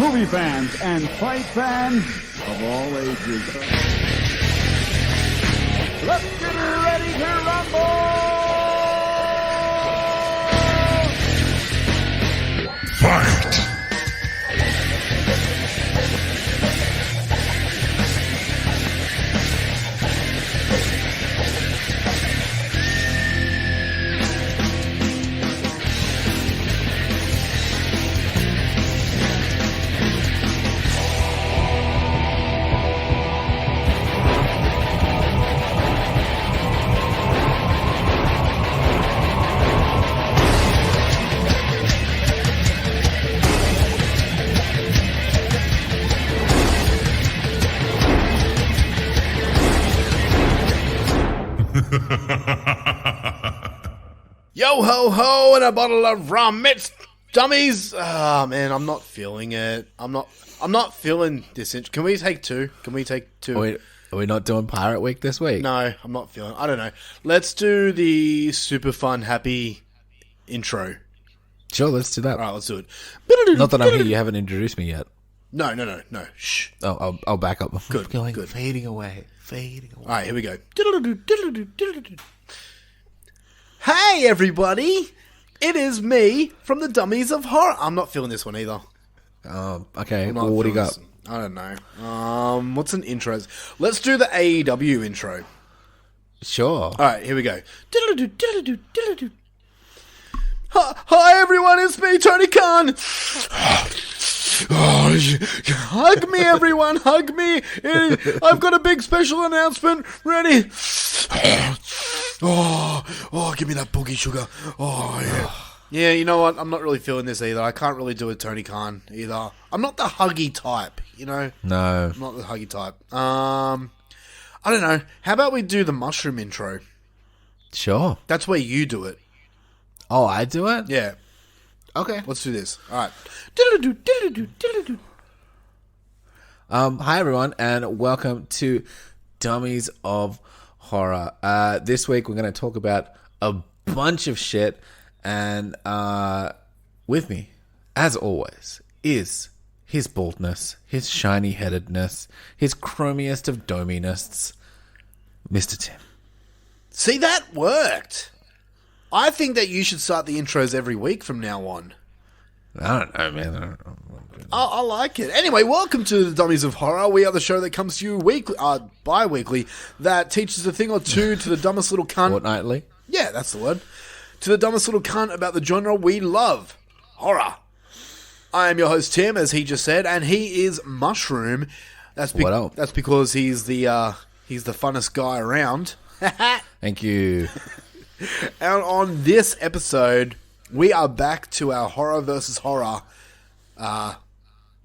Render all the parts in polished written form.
movie fans, and fight fans of all ages. Let's get ready to rumble! Fight! Yo ho ho and a bottle of rum. It's Dummies. Ah man, I'm not feeling it. I'm not feeling this. Can we take two? Are we not doing Pirate Week this week? No, I'm not feeling. I don't know. Let's do the super fun happy intro. Sure, let's do that. All right, let's do it. Not that I'm here. You haven't introduced me yet. No. Shh. Oh, I'll back up. Good. Fading away. All right, here we go. Hey, everybody! It is me from the Dummies of Horror. I'm not feeling this one either. Okay. I'm not Well, what do you feeling got? this. I don't know. What's an intro? Let's do the AEW intro. Sure. All right, here we go. Hi, everyone. It's me, Tony Khan. Hug me, everyone. Hug me. I've got a big special announcement ready. Oh, give me that boogie sugar. Oh, yeah. Yeah, you know what? I'm not really feeling this either. I can't really do a Tony Khan either. I'm not the huggy type, you know? No. I'm not the huggy type. I don't know. How about we do the mushroom intro? Sure. That's where you do it. Oh, I do it? Yeah. Okay. Let's do this. All right. Hi, everyone, and welcome to Dummies of Horror. This week, we're going to talk about a bunch of shit, and with me, as always, is his baldness, his shiny-headedness, his chromiest of dominests, Mr. Tim. See, that worked. I think that you should start the intros every week from now on. I don't know, man. I don't know. I like it. Anyway, welcome to the Dummies of Horror. We are the show that comes to you bi-weekly, that teaches a thing or two to the dumbest little cunt. Fortnightly? Yeah, that's the word. To the dumbest little cunt about the genre we love, horror. I am your host, Tim, as he just said, and he is Mushroom. What up? That's because he's the funnest guy around. Thank you. And on this episode, we are back to our horror versus horror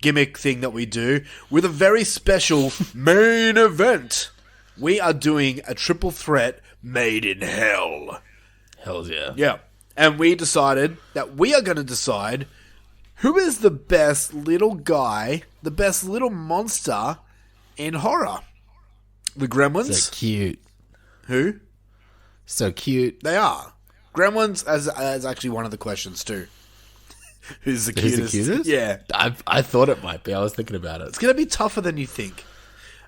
gimmick thing that we do with a very special main event. We are doing a triple threat made in hell. Hells yeah. Yeah. And we decided that we are going to decide who is the best little guy, the best little monster in horror. The Gremlins? So cute. Who? So cute. They are. Gremlins as actually one of the questions too. Who's the cutest? Who's the cutest? Yeah. I thought it might be. I was thinking about it. It's going to be tougher than you think.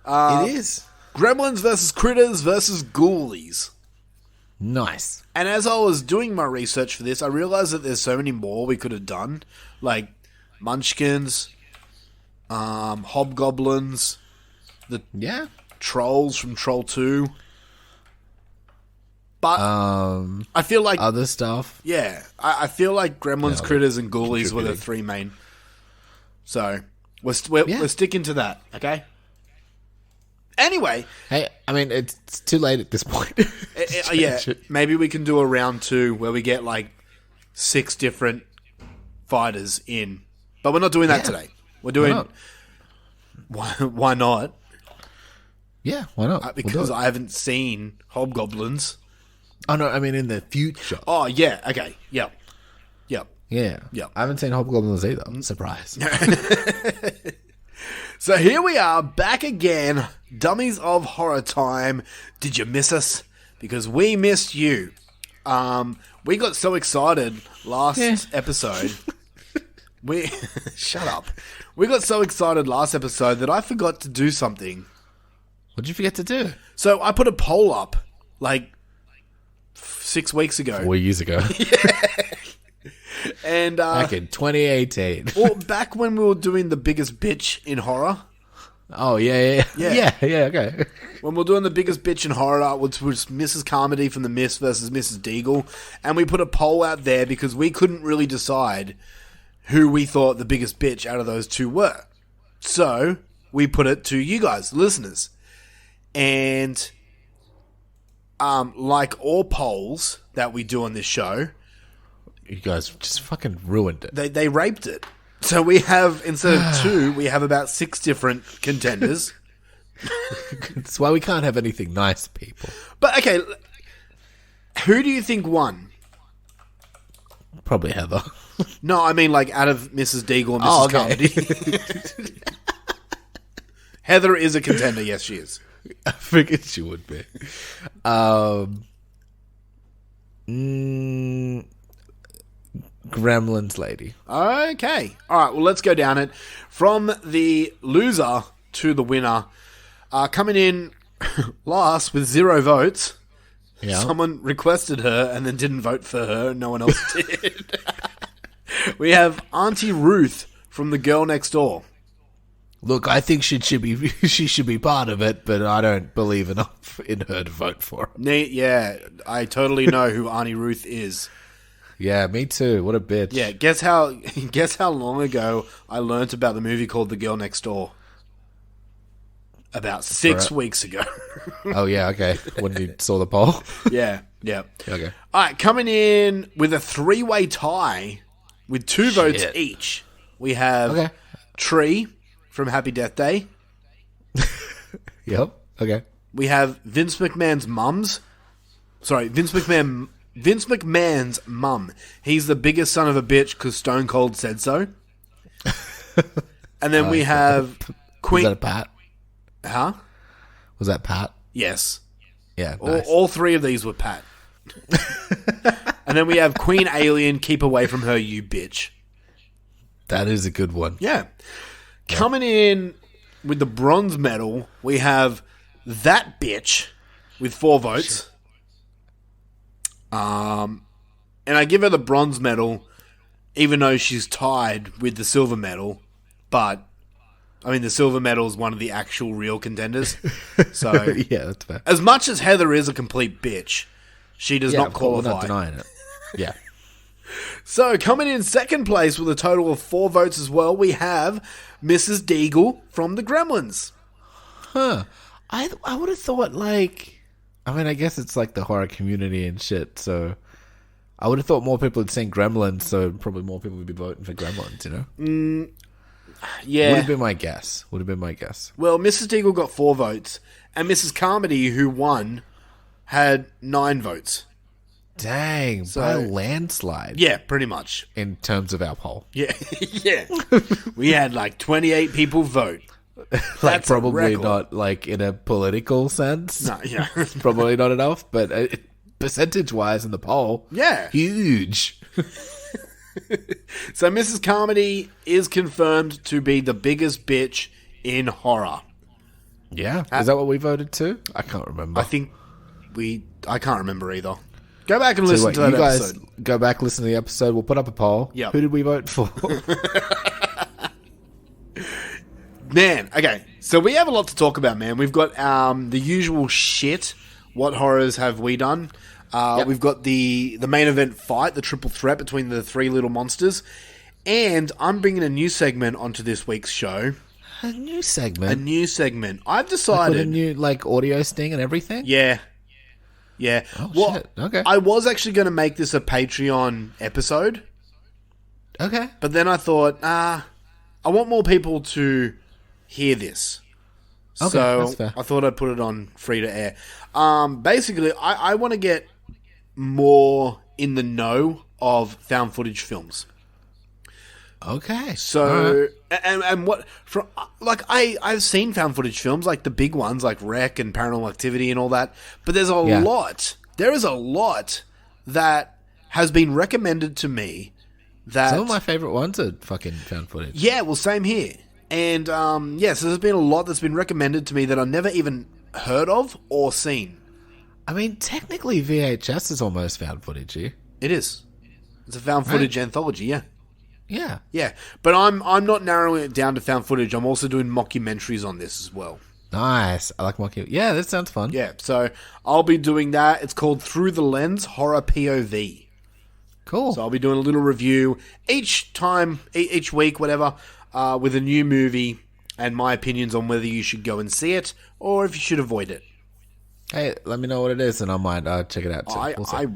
It is. Gremlins versus Critters versus Ghoulies. Nice. And as I was doing my research for this, I realized that there's so many more we could have done. Like Munchkins, Hobgoblins, Yeah. Trolls from Troll 2. But I feel like Other stuff. yeah, I feel like Gremlins, Yeah, Critters, and Ghoulies were the contributing. three main. So we're sticking to that, okay? Anyway, Hey, I mean, it's too late at this point. yeah, maybe we can do a round 2 where we get like 6 different fighters in, but we're not doing that today. We're doing why not? Yeah, why not? Because We'll do it. I haven't seen Hobgoblins. Oh, no, I mean in the future. Oh yeah, okay, yep. Yeah. Yeah. I haven't seen Hobgoblins either. Surprise. So here we are, back again. Dummies of Horror time. Did you miss us? Because we missed you. We got so excited last episode We shut up. We got so excited last episode that I forgot to do something. What did you forget to do? So I put a poll up like 6 weeks ago. 4 years ago. And Back in 2018. well, back when we were doing the biggest bitch in horror. Oh, yeah. Okay. When we were doing the biggest bitch in horror, which was Mrs. Carmody from The Mist versus Mrs. Deagle. And we put a poll out there because we couldn't really decide who we thought the biggest bitch out of those two were. So we put it to you guys, listeners. And like all polls that we do on this show, You guys just fucking ruined it. they raped it. So we have, instead of 2, we have about 6 different contenders. That's why we can't have anything nice, people. But okay, who do you think won? Probably Heather. No, I mean like out of Mrs. Deagle and Mrs. Carmody. Heather is a contender, yes she is. I figured she would be. Gremlins lady. Okay. Alright, well let's go down it. From the loser to the winner. Coming in last with 0 votes. Yeah. Someone requested her and then didn't vote for her and no one else did. We have Auntie Ruth from The Girl Next Door. Look, I think she should be part of it, but I don't believe enough in her to vote for her. Yeah, I totally know who Auntie Ruth is. Yeah, me too. What a bitch. Yeah, guess how long ago I learnt about the movie called The Girl Next Door? About 6 weeks ago. Oh, yeah, okay. When you saw the poll? Yeah. Okay. All right, coming in with a 3-way tie with 2 votes each. We have Tree from Happy Death Day. Yep. Okay. We have Vince McMahon's mum. He's the biggest son of a bitch because Stone Cold said so. And then we have Queen. Was that Pat? Huh? Was that Pat? Yes. Yeah. Nice. All 3 of these were Pat. And then we have Queen Alien. Keep away from her, you bitch. That is a good one. Yeah. Coming in with the bronze medal, we have That Bitch with 4 votes. And I give her the bronze medal, even though she's tied with the silver medal. But, I mean, the silver medal is one of the actual real contenders. So, yeah, that's fair. as much as Heather is a complete bitch, she does not qualify. We're not denying it. Yeah. So, coming in second place with a total of 4 votes as well, we have Mrs. Deagle from the Gremlins. Huh. I would have thought, like... I mean, I guess it's like the horror community and shit, so... I would have thought more people had seen Gremlins, so probably more people would be voting for Gremlins, you know? Yeah. Would have been my guess. Well, Mrs. Deagle got 4 votes, and Mrs. Carmody, who won, had 9 votes. Dang, by a landslide. Yeah, pretty much. In terms of our poll. Yeah, yeah. We had like 28 people vote. Like probably not like in a political sense. No, yeah. Probably not enough, but percentage-wise in the poll, yeah, huge. So Mrs. Carmody is confirmed to be the biggest bitch in horror. Yeah, is that what we voted to? I can't remember. I think I can't remember either. Go back and listen to that episode. You guys go back, listen to the episode. We'll put up a poll. Yep. Who did we vote for? Man, okay. So we have a lot to talk about, man. We've got the usual shit. What horrors have we done? We've got the main event fight, the triple threat between the 3 little monsters. And I'm bringing a new segment onto this week's show. A new segment? I've decided... Like with a new audio sting and everything? Yeah. Yeah. Oh, shit. Okay. I was actually going to make this a Patreon episode. Okay. But then I thought, I want more people to hear this. Okay, so that's fair. I thought I'd put it on free to air. Basically, I want to get more in the know of found footage films. Okay. So, and what, from, like, I've seen found footage films, like the big ones, like Wreck and Paranormal Activity and all that, but there's a lot, there is a lot that has been recommended to me that... Some of my favorite ones are fucking found footage. Yeah, well, same here. And, so there's been a lot that's been recommended to me that I've never even heard of or seen. I mean, technically VHS is almost found footage, eh? It is. It's a found footage anthology, yeah. Yeah. Yeah, but I'm not narrowing it down to found footage. I'm also doing mockumentaries on this as well. Nice. I like mockumentary. Yeah, that sounds fun. Yeah, so I'll be doing that. It's called Through the Lens Horror POV. Cool. So I'll be doing a little review each time, each week, whatever, with a new movie and my opinions on whether you should go and see it or if you should avoid it. Hey, let me know what it is and I might check it out too.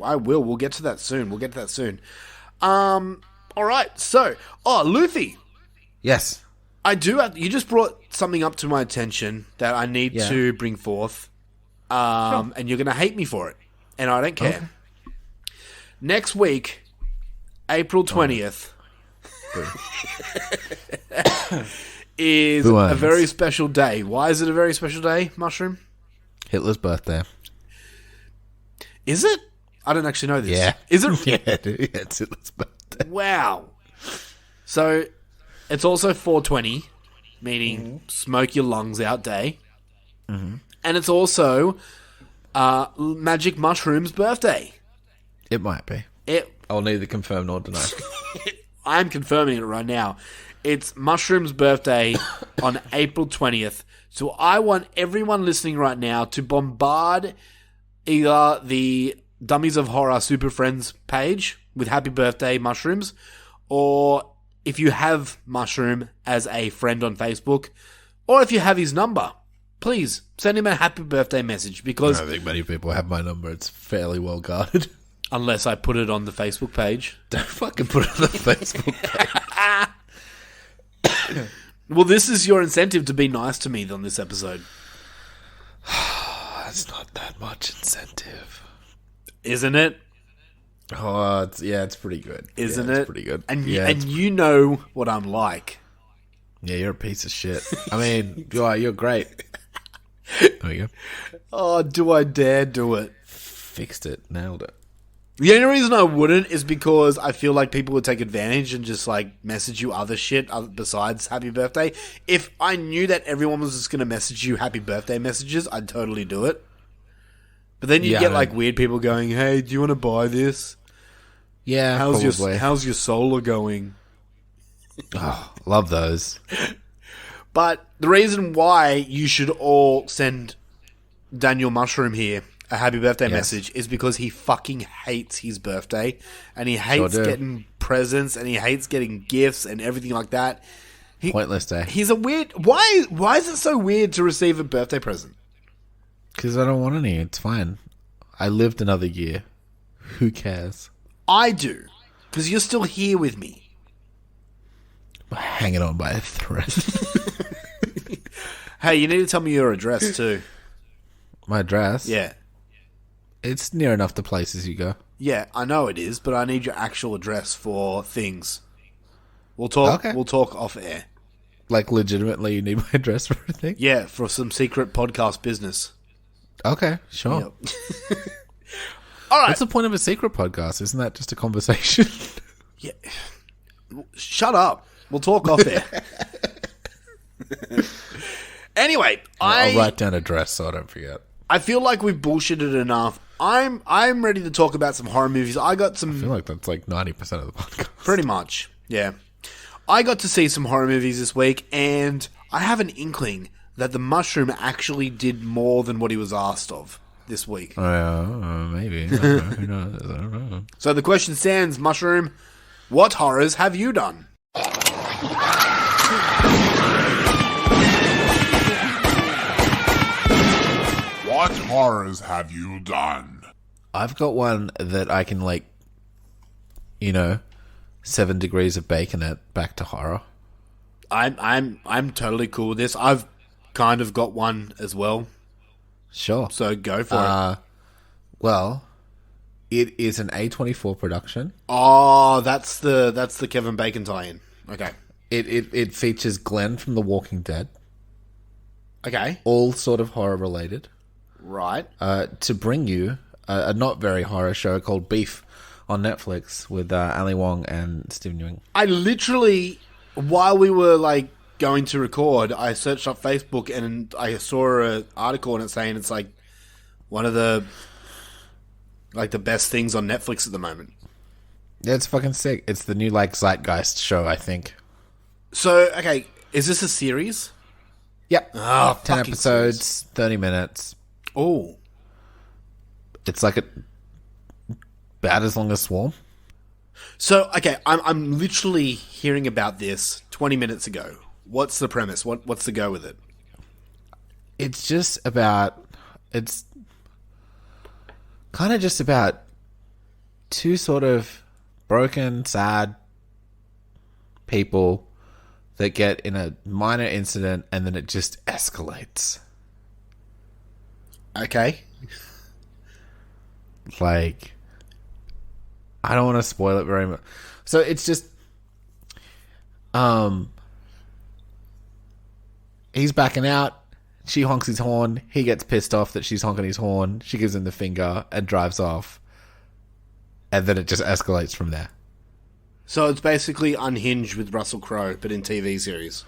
I will. We'll get to that soon. All right. So, Luffy. Yes. I do. You just brought something up to my attention that I need to bring forth, and you're going to hate me for it, and I don't care. Okay. Next week, April 20th, is a very special day. Why is it a very special day, Mushroom? Hitler's birthday. Is it? I don't actually know this. Yeah. Is it? Yeah, dude. Yeah, it's Hitler's birthday. Wow. So, it's also 420, meaning smoke your lungs out day. Mm-hmm. And it's also Magic Mushroom's birthday. It might be. I'll neither confirm nor deny. I'm confirming it right now. It's Mushroom's birthday on April 20th. So I want everyone listening right now to bombard either the Dummies of Horror Super Friends page with happy birthday Mushrooms, or if you have Mushroom as a friend on Facebook, or if you have his number, please send him a happy birthday message, because I don't think many people have my number. It's fairly well guarded. Unless I put it on the Facebook page. Don't fucking put it on the Facebook page. Well, this is your incentive to be nice to me on this episode. It's not that much incentive. Isn't it? Oh, it's pretty good. Isn't it? It's pretty good. And you know what I'm like. Yeah, you're a piece of shit. I mean, you're great. There you go. Oh, do I dare do it? Fixed it. Nailed it. The only reason I wouldn't is because I feel like people would take advantage and just like message you other shit besides happy birthday. If I knew that everyone was just going to message you happy birthday messages, I'd totally do it. But then you get like weird people going, "Hey, do you want to buy this? Yeah, how's your solar going?" Oh, love those. But the reason why you should all send Daniel Mushroom here a happy birthday message is because he fucking hates his birthday, and he hates getting presents, and he hates getting gifts and everything like that. Pointless day. He's a weird... Why is it so weird to receive a birthday present? Because I don't want any. It's fine. I lived another year. Who cares? I do. Because you're still here with me. I'm hanging on by a thread. Hey, you need to tell me your address too. My address? Yeah. It's near enough to places you go. Yeah, I know it is, but I need your actual address for things. We'll talk. Okay. We'll talk off air. Like, legitimately, you need my address for anything? Yeah, for some secret podcast business. Okay, sure. Yep. All right. What's the point of a secret podcast? Isn't that just a conversation? Yeah. Shut up. We'll talk off air. Anyway, I'll write down address so I don't forget. I feel like we've bullshitted enough. I'm ready to talk about some horror movies. I feel like that's like 90% of the podcast. Pretty much, yeah. I got to see some horror movies this week, and I have an inkling that the Mushroom actually did more than what he was asked of this week. Oh, yeah, maybe. Who knows? I don't know. So the question stands, Mushroom, what horrors have you done? What horrors have you done? I've got one that I can 7 degrees of bacon it back to horror. I'm totally cool with this. I've kind of got one as well. Sure. So go for it. Well, it is an A24 production. Oh, that's the Kevin Bacon tie-in. Okay. It features Glenn from The Walking Dead. Okay. All sort of horror related. Right. To bring you a not very horror show called Beef on Netflix with Ali Wong and Stephen Yeun. I literally, while we were like going to record, I searched up Facebook and I saw an article and it's saying it's like one of the best things on Netflix at the moment. Yeah, it's fucking sick. It's the new like Zeitgeist show, I think. So, okay, is this a series? Yep. Oh, 10 episodes, 30 minutes. Oh. It's like about as long as Swarm. So, okay, I'm literally hearing about this 20 minutes ago. What's the premise? What's the go with it? It's just about... It's kind of just about two sort of broken, sad people that get in a minor incident and then it just escalates. Okay. Like, I don't want to spoil it very much. So it's just, he's backing out. She honks his horn. He gets pissed off that she's honking his horn. She gives him the finger and drives off. And then it just escalates from there. So it's basically Unhinged with Russell Crowe, but in TV series.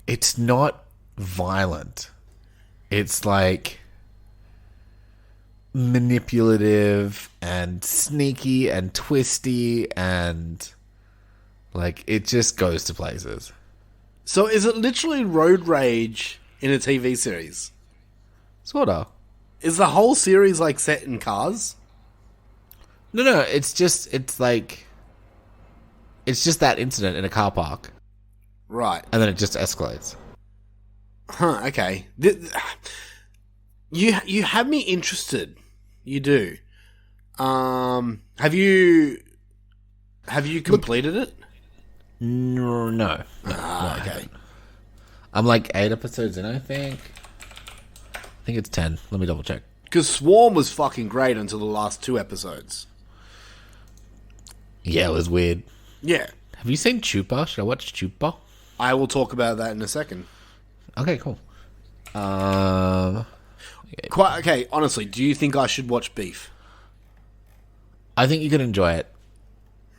It's not violent. It's like manipulative and sneaky and twisty and like it just goes to places. So is it literally road rage in a TV series? Sorta. Is the whole series like set in cars? No, it's just that incident in a car park. Right. And then it just escalates. Huh, okay. You have me interested. You do. Have you completed it? No. Okay. I'm like 8 episodes in, I think. I think it's 10. Let me double check. Because Swarm was fucking great until the last 2 episodes. Yeah, it was weird. Yeah. Have you seen Chupa? Should I watch Chupa? I will talk about that in a second. Okay, cool. Okay, honestly, do you think I should watch Beef? I think you could enjoy it.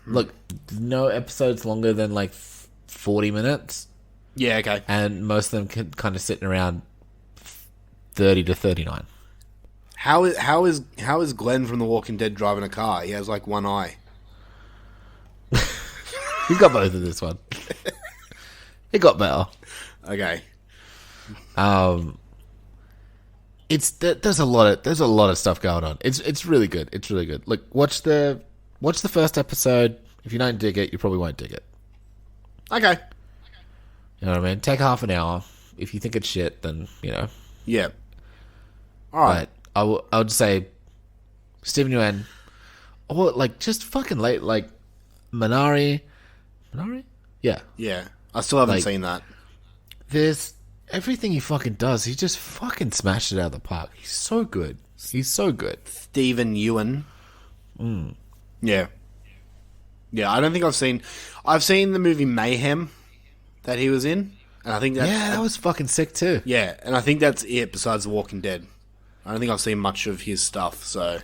Look, no episode's longer than like 40 minutes. Yeah, okay. And most of them can kind of sitting around 30 to 39. How is Glenn from The Walking Dead driving a car? He has like one eye. He got both of this one. It got better. Okay. There's a lot of stuff going on. It's really good. It's really good. Look, watch the first episode. If you don't dig it, you probably won't dig it. Okay. You know what I mean? Take half an hour. If you think it's shit, then you know. Yeah. All right. But I would say Stephen Yeun, or like just fucking late, like Minari. Yeah. Yeah. I still haven't Like, seen that. There's everything he fucking does. He just fucking smashed it out of the park. He's so good. He's so good. Stephen Yeun. Yeah. Yeah, I don't think I've seen the movie Mayhem that he was in, and I think that was fucking sick too. Yeah, and I think that's it besides The Walking Dead. I don't think I've seen much of his stuff, so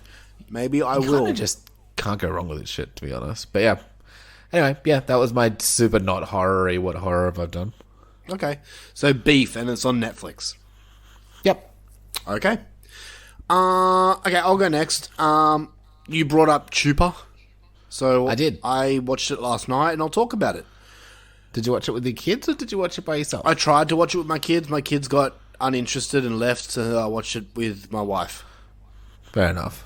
maybe I will. Kinda just can't go wrong with his shit, to be honest. But yeah. Anyway, yeah, that was my super not horror-y. What horror have I done? Okay. So Beef, and it's on Netflix. Yep. Okay. Okay, I'll go next. You brought up Chupa. So I did. I watched it last night, and I'll talk about it. Did you watch it with your kids, or did you watch it by yourself? I tried to watch it with my kids. My kids got uninterested and left, so I watched it with my wife. Fair enough.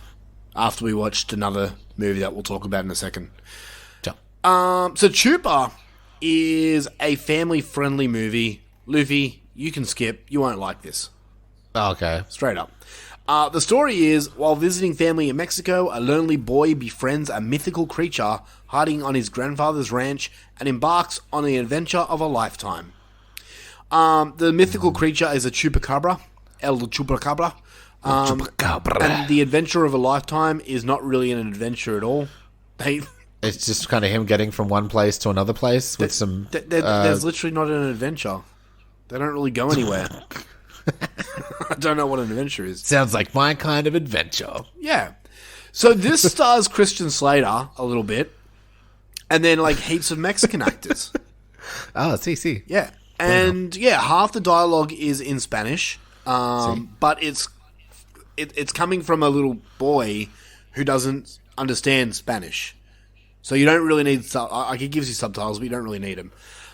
After we watched another movie that we'll talk about in a second. Sure. So Chupa is a family-friendly movie. Luffy, you can skip. You won't like this. Oh, okay. Straight up. The story is, while visiting family in Mexico, a lonely boy befriends a mythical creature hiding on his grandfather's ranch and embarks on the adventure of a lifetime. The mythical creature is a chupacabra, El Chupacabra. And the adventure of a lifetime is not really an adventure at all. It's just kind of him getting from one place to another place with some... There's literally not an adventure. They don't really go anywhere. I don't know what an adventure is. Sounds like my kind of adventure. Yeah. So this stars Christian Slater a little bit, and then like heaps of Mexican actors. Oh, see. Yeah, and half the dialogue is in Spanish, but it's coming from a little boy who doesn't understand Spanish, so you don't really need. Like, it gives you subtitles, but you don't really need them.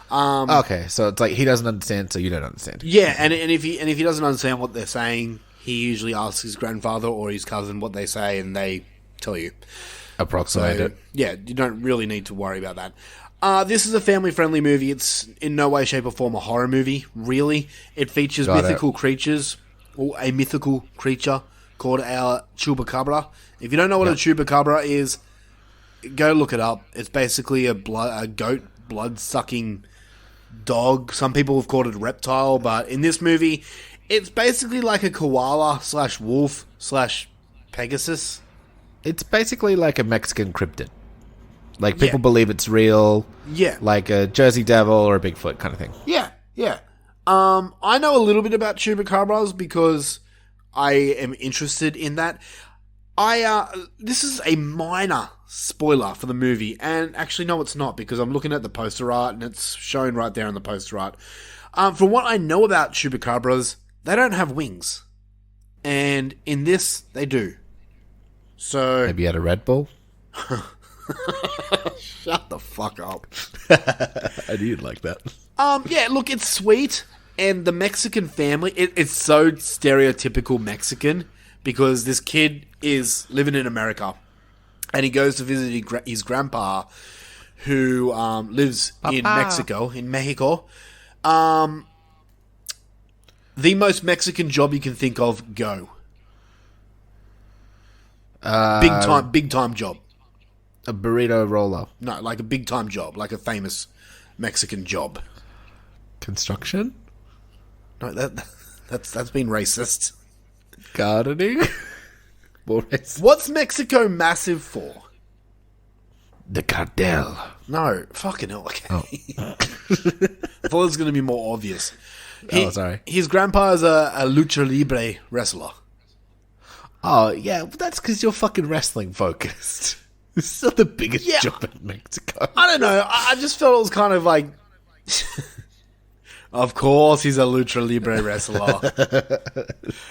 Okay, so it's like he doesn't understand, so you don't understand. Yeah, and if he doesn't understand what they're saying, he usually asks his grandfather or his cousin what they say, and they tell you. Approximate it. Yeah, you don't really need to worry about that. This is a family-friendly movie. It's in no way, shape, or form a horror movie, really. It features mythical creatures, or a mythical creature called our chupacabra. If you don't know what a chupacabra is, go look it up. It's basically a goat blood-sucking dog. Some people have called it a reptile, but in this movie, it's basically like a koala / wolf / Pegasus. It's basically like a Mexican cryptid. Like, people believe it's real. Yeah. Like a Jersey Devil or a Bigfoot kind of thing. Yeah. I know a little bit about chupacabras because I am interested in that. This is a minor spoiler for the movie, and actually, no, it's not, because I'm looking at the poster art, and it's shown right there in the poster art. From what I know about chupacabras, they don't have wings, and in this, they do. So maybe you had a Red Bull? Shut the fuck up. I knew you'd like that. Yeah, look, it's sweet, and the Mexican family, it's so stereotypical Mexican, because this kid is living in America, and he goes to visit his grandpa, who lives in Mexico. The most Mexican job you can think of, go. Big time job. A burrito roller. No, like a big time job, like a famous Mexican job. Construction? No, that's been racist. Gardening? More racist. What's Mexico massive for? The cartel. No, fucking hell. Okay. Oh. I thought it was going to be more obvious. Sorry. His grandpa is a lucha libre wrestler. Oh, yeah, but that's because you're fucking wrestling focused. This is not the biggest job in Mexico. I don't know. I just felt it was kind of like... Of course he's a lucha libre wrestler.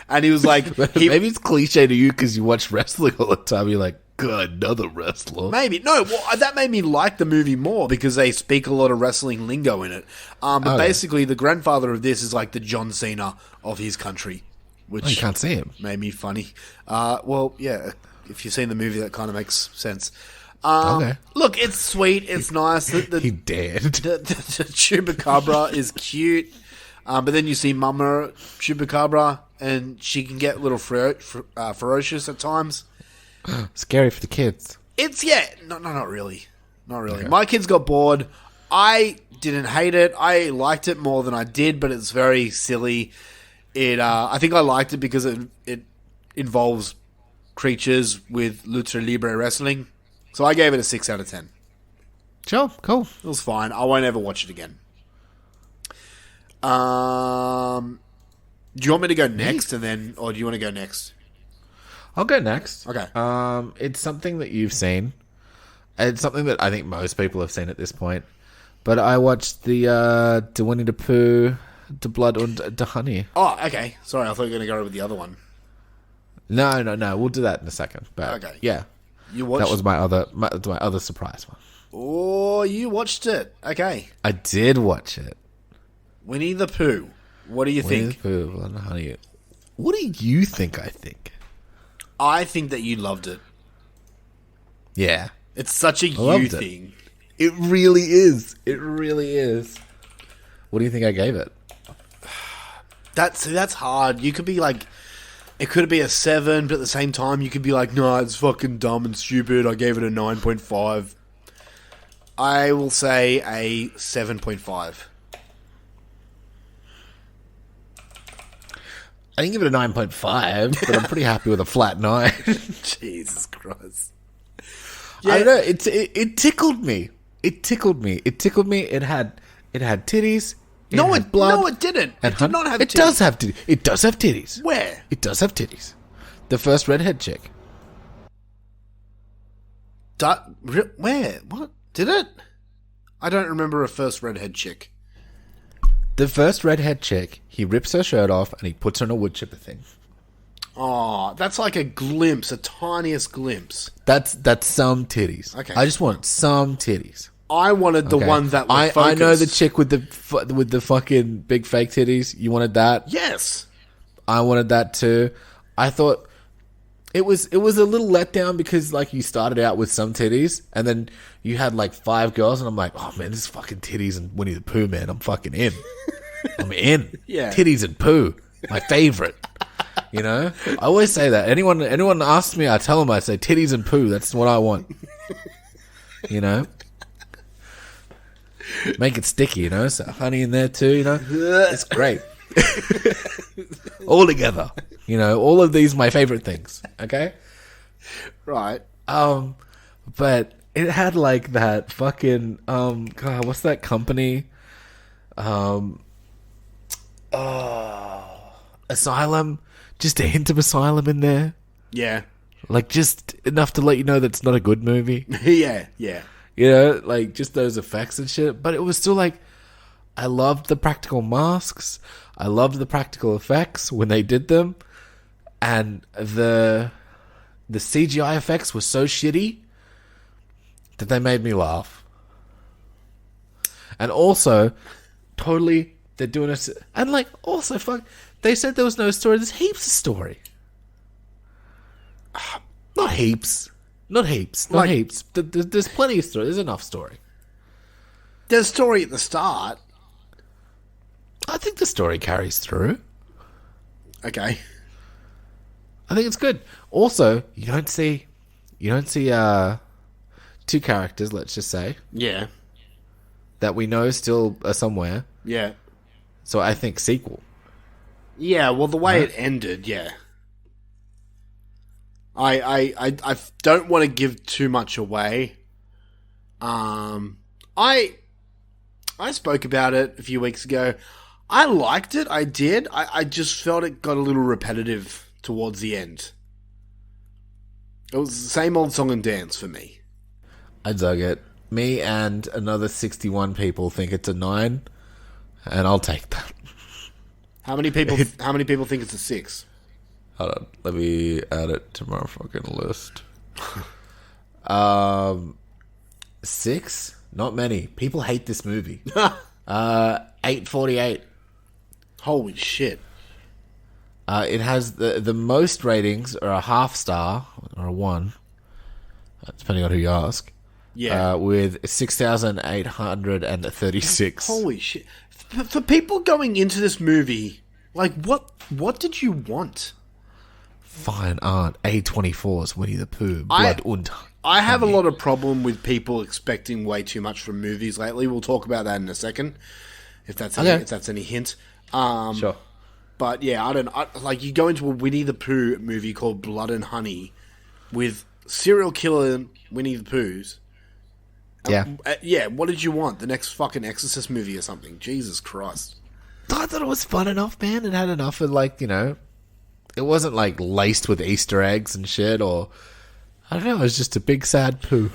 And he was like... Maybe it's cliche to you because you watch wrestling all the time. You're like, God, another wrestler. Maybe. No, well, that made me like the movie more because they speak a lot of wrestling lingo in it. But basically, the grandfather of this is like the John Cena of his country. Which you can't see him. Made me funny. Well, yeah, if you've seen the movie, that kind of makes sense. Okay. Look, it's sweet. It's nice. He dared. The chupacabra is cute. But then you see Mama Chupacabra, and she can get a little ferocious at times. Scary for the kids. It's, not really. Not really. Okay. My kids got bored. I didn't hate it. I liked it more than I did, but it's very silly. I think I liked it because it involves creatures with lucha libre wrestling. So I gave it a 6 out of 10. Sure, cool. It was fine. I won't ever watch it again. Do you want me to go next, or do you want to go next? I'll go next. Okay. It's something that you've seen. It's something that I think most people have seen at this point. But I watched the Winnie the Pooh, The Blood and the Honey. Oh, okay. Sorry, I thought you were going to go with the other one. No. We'll do that in a second. But okay. Yeah. You watched... That was my other surprise one. Oh, you watched it. Okay. I did watch it. Winnie the Pooh. What do you think? Winnie the Pooh, Blood and Honey. What do you think I think? I think that you loved it. Yeah. It's such a you thing. It really is. It really is. What do you think I gave it? That's hard. You could be like... It could be a 7, but at the same time, you could be like, no, it's fucking dumb and stupid. I gave it a 9.5. I will say a 7.5. I didn't give it a 9.5, but I'm pretty happy with a flat 9. Jesus Christ. Yeah. I don't know. It tickled me. It tickled me. It had titties. It had blood. No, it didn't. It did not have titties. It does have titties. It does have titties. Where? It does have titties. The first redhead chick. Where? What? Did it? I don't remember a first redhead chick. The first redhead chick, he rips her shirt off and he puts her in a wood chipper thing. Oh, that's like a glimpse, a tiniest glimpse. That's some titties. Okay. I just want some titties. I wanted the one that were I focused. know the chick with the fucking big fake titties. You wanted that? Yes. I wanted that too. I thought it was a little letdown because like you started out with some titties and then you had like 5 girls and I'm like, oh man, this is fucking titties and Winnie the Pooh, man. I'm fucking in. I'm in. Yeah. Titties and Pooh, my favorite. You know, I always say that. Anyone asks me, I tell them I say titties and Pooh. That's what I want. You know, make it sticky. You know, so honey in there too. You know, it's great. All together. You know, all of these my favorite things. Okay, Right. but it had like that fucking God, what's that company? Asylum. Just a hint of Asylum in there. Yeah. Like, just enough to let you know that it's not a good movie. Yeah. Yeah. You know, like, just those effects and shit. But it was still like, I loved the practical masks. I loved the practical effects when they did them. And the CGI effects were so shitty that they made me laugh. And also, totally, they're doing a... And, like, also, fuck... They said there was no story. There's heaps of story. Not heaps. Not heaps. Not Like- heaps. There's plenty of story. There's enough story. There's a story at the start. I think the story carries through. Okay. I think it's good. Also, you don't see 2 characters, let's just say, Yeah. that we know still are somewhere. Yeah. So I think sequel. Yeah, well, the way it ended, yeah. I don't want to give too much away. I spoke about it a few weeks ago. I liked it. I did. I just felt it got a little repetitive towards the end. It was the same old song and dance for me. I dug it. Me and another 61 people think it's a 9, and I'll take that. How many people think it's a 6? Hold on, let me add it to my fucking list. 6? Not many. People hate this movie. 848. Holy shit. It has the most ratings are a half star or a 1, depending on who you ask. Yeah. With 6,836. Holy shit. For people going into this movie, like, what did you want? Fine art, A24's Winnie the Pooh, Blood und I have a lot of problem with people expecting way too much from movies lately. We'll talk about that in a second, if that's any hint. Sure. But yeah, like, you go into a Winnie the Pooh movie called Blood and Honey with serial killer Winnie the Poohs. Yeah. Yeah, what did you want? The next fucking Exorcist movie or something? Jesus Christ. I thought it was fun enough, man. It had enough of, like, you know, it wasn't like laced with Easter eggs and shit, or I don't know, it was just a big sad Pooh.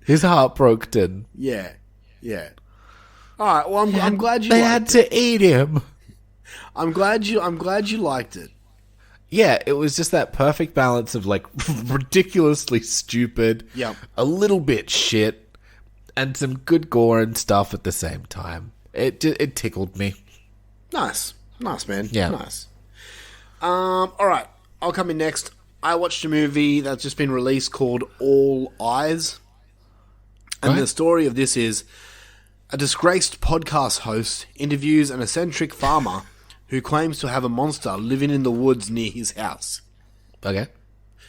His heart broke in. Yeah. Yeah. Alright, well, I'm glad you They liked had to eat him. I'm glad you liked it. Yeah, it was just that perfect balance of, like, ridiculously stupid, Yep. a little bit shit, and some good gore and stuff at the same time. It tickled me. Nice, man. Yeah. Nice. All right, I'll come in next. I watched a movie that's just been released called All Eyes, and Right. the story of this is a disgraced podcast host interviews an eccentric farmer who claims to have a monster living in the woods near his house. Okay.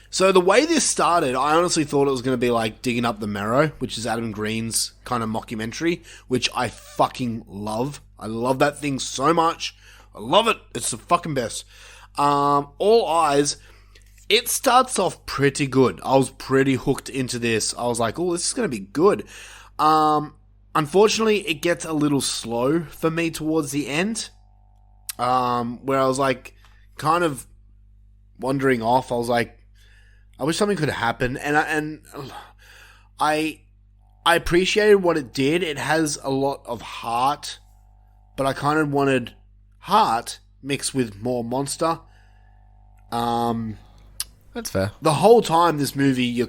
So the way this started, I honestly thought it was going to be like Digging Up the Marrow, which is Adam Green's kind of mockumentary, which I fucking love. I love that thing so much. I love it. It's the fucking best. All Eyes, it starts off pretty good. I was pretty hooked into this. I was like, oh, this is going to be good. Unfortunately, it gets a little slow for me towards the end, where I was like kind of wandering off. I was like, I wish something could happen, and I appreciated what it did. It has a lot of heart, but I kind of wanted heart mixed with more monster. That's fair. The whole time this movie,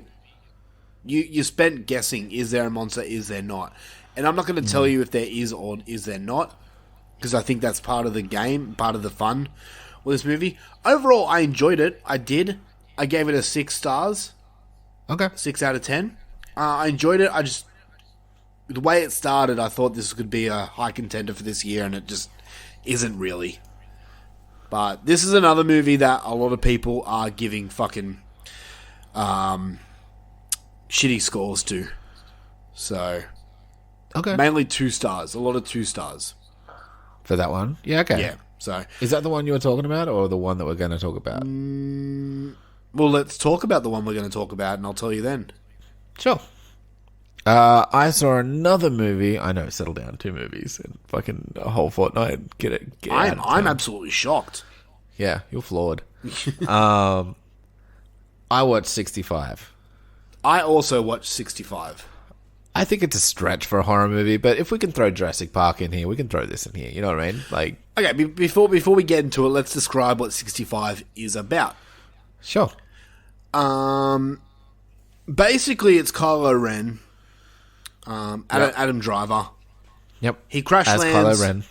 you spent guessing, is there a monster, is there not? And I'm not going to tell you if there is or is there not, because I think that's part of the game, part of the fun with this movie. Overall, I enjoyed it. I did. I gave it a 6 stars. Okay. 6 out of 10. I enjoyed it. The way it started, I thought this could be a high contender for this year, and it just isn't really. But this is another movie that a lot of people are giving fucking shitty scores to. So, okay. Mainly 2 stars. A lot of 2 stars. For that one? Yeah, okay. Yeah, so. Is that the one you were talking about, or the one that we're going to talk about? Well, let's talk about the one we're going to talk about, and I'll tell you then. Sure. I saw another movie. I know, settle down. 2 movies in fucking a whole fortnight. Get it. I'm absolutely shocked. Yeah, you're flawed. I watched 65. I also watched 65. I think it's a stretch for a horror movie, but if we can throw Jurassic Park in here, we can throw this in here. You know what I mean? Like, okay, before we get into it, let's describe what 65 is about. Sure. Basically, it's Kylo Ren, Adam Driver. Yep. He crash as lands. Kylo Ren.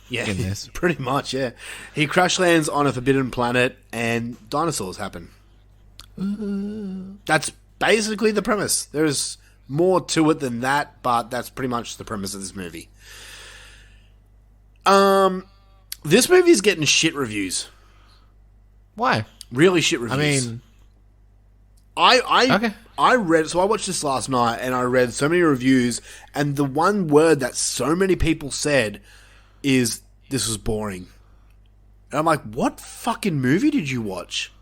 Yeah, in this. pretty much. Yeah, he crash lands on a forbidden planet, and dinosaurs happen. That's basically the premise. There's more to it than that, but that's pretty much the premise of this movie. This movie's getting shit reviews. Why? Really shit reviews. I mean, I read, so I watched this last night and I read so many reviews, and the one word that so many people said is, this was boring. And I'm like, what fucking movie did you watch?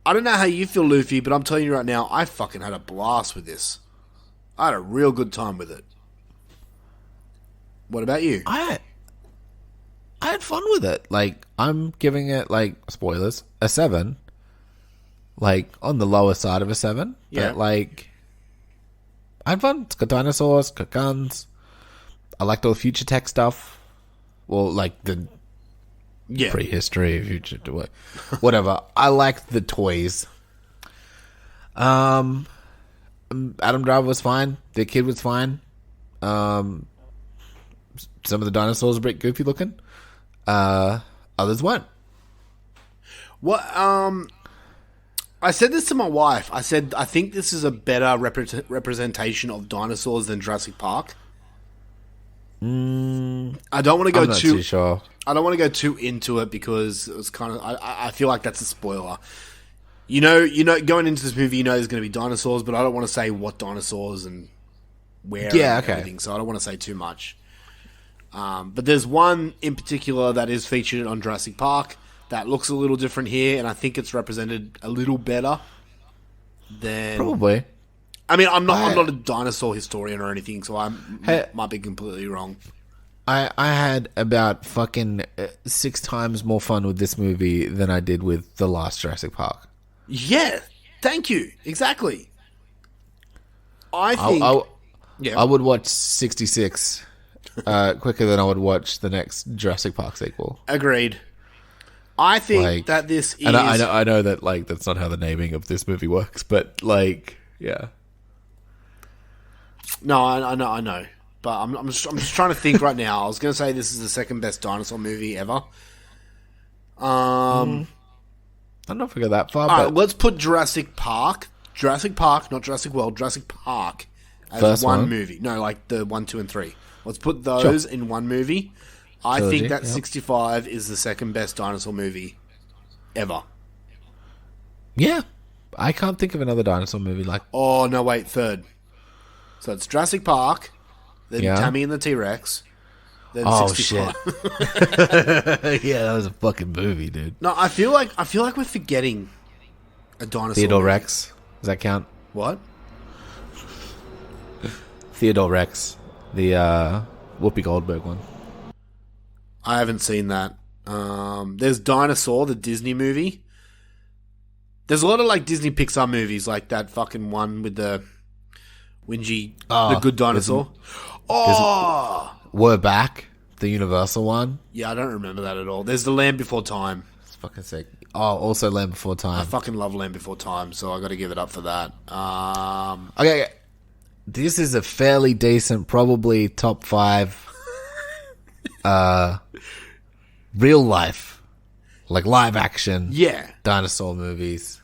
I don't know how you feel, Luffy, but I'm telling you right now, I fucking had a blast with this. I had a real good time with it. What about you? I had fun with it. Like, I'm giving it, like, spoilers, a 7. Like, on the lower side of a 7. Yeah. But, like, I had fun. It's got dinosaurs, got guns. I liked all the future tech stuff. Well, like, the prehistory, future, whatever. I liked the toys. Adam Driver was fine. The kid was fine. Some of the dinosaurs are a bit goofy looking. Others weren't. What? I said this to my wife. I said, I think this is a better representation of dinosaurs than Jurassic Park. I don't want to go I'm not too sure. I don't want to go too into it because it was kind of. I feel like that's a spoiler. You know, going into this movie, you know there's going to be dinosaurs, but I don't want to say what dinosaurs and where. Yeah, and okay. everything, so I don't want to say too much. But there's one in particular that is featured on Jurassic Park that looks a little different here, and I think it's represented a little better than. Probably. I mean, I'm not a dinosaur historian or anything, so I might be completely wrong. I had about fucking 6 times more fun with this movie than I did with the last Jurassic Park. Yeah, thank you. Exactly. I think... I would watch 66 quicker than I would watch the next Jurassic Park sequel. Agreed. I think that this is... And I know that, like, that's not how the naming of this movie works, but, like, yeah. No, I know. But I'm just trying to think right now. I was going to say this is the second best dinosaur movie ever. I'm not figure that far. All but right, let's put Jurassic Park, not Jurassic World, Jurassic Park as first one movie. No, like the 1, 2, and 3. Let's put those in one movie. I Trilogy, think that yep. 65 is the second best dinosaur movie ever. Yeah. I can't think of another dinosaur movie like... Oh, no, wait, third. So it's Jurassic Park, then Tammy and the T-Rex, then 65. Shit. Yeah, that was a fucking movie, dude. No, I feel like we're forgetting a dinosaur Theodore movie. Rex. Does that count? What? Theodore Rex. The Whoopi Goldberg one. I haven't seen that. There's Dinosaur, the Disney movie. There's a lot of like Disney Pixar movies, like that fucking one with the whingy, the good dinosaur. We're Back, the Universal one. Yeah, I don't remember that at all. There's The Land Before Time. It's fucking sick. Oh, also Land Before Time. I fucking love Land Before Time, so I got to give it up for that. Okay, this is a fairly decent, probably top 5 real life, like live action dinosaur movies.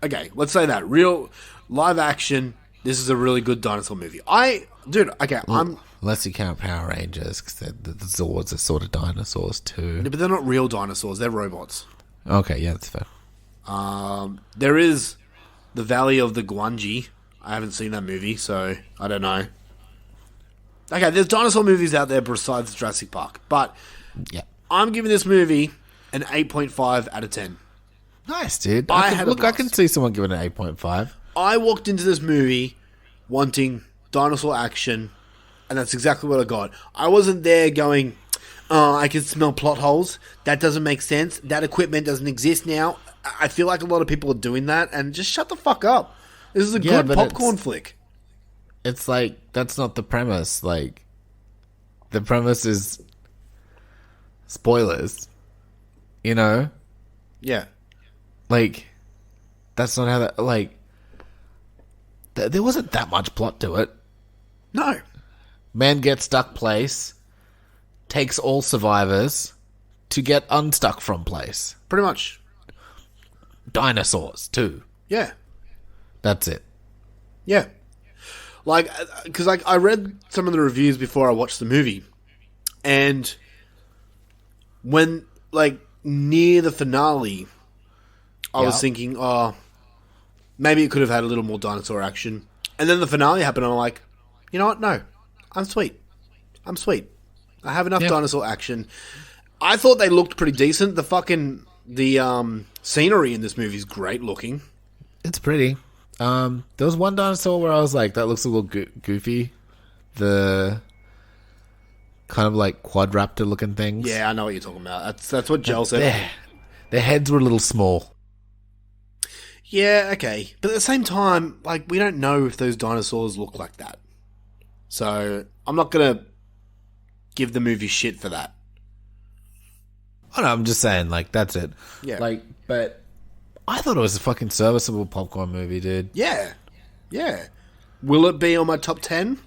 Okay, let's say that. Real live action, this is a really good dinosaur movie. Unless you count Power Rangers, because the Zords are sort of dinosaurs too. But they're not real dinosaurs, they're robots. Okay, yeah, that's fair. There is The Valley of the Gwangi. I haven't seen that movie, so I don't know. Okay, there's dinosaur movies out there besides Jurassic Park, but yeah, I'm giving this movie an 8.5 out of 10. Nice, dude. I can see someone giving it an 8.5. I walked into this movie wanting dinosaur action, and that's exactly what I got. I wasn't there going, oh, I can smell plot holes. That doesn't make sense. That equipment doesn't exist now. I feel like a lot of people are doing that, and just shut the fuck up. This is a good popcorn flick. It's like, that's not the premise. Like, the premise is spoilers. You know? Yeah. Like, that's not how that, like, there wasn't that much plot to it. No. Man gets stuck place, takes all survivors to get unstuck from place. Pretty much. Dinosaurs, too. Yeah. That's it. Yeah. Like, because I read some of the reviews before I watched the movie, and when, like, near the finale, I was thinking, oh, maybe it could have had a little more dinosaur action. And then the finale happened, and I'm like, you know what? No. I'm sweet. I have enough dinosaur action. I thought they looked pretty decent. The scenery in this movie is great looking. It's pretty. There was one dinosaur where I was like, that looks a little goofy. The kind of like quadraptor looking things. Yeah, I know what you're talking about. That's what Joel said. Their heads were a little small. Yeah, okay. But at the same time, like, we don't know if those dinosaurs look like that. So, I'm not going to give the movie shit for that. Oh, no, I'm just saying, like, that's it. Yeah. Like, but I thought it was a fucking serviceable popcorn movie, dude. Yeah. Yeah. Will it be on my top 10?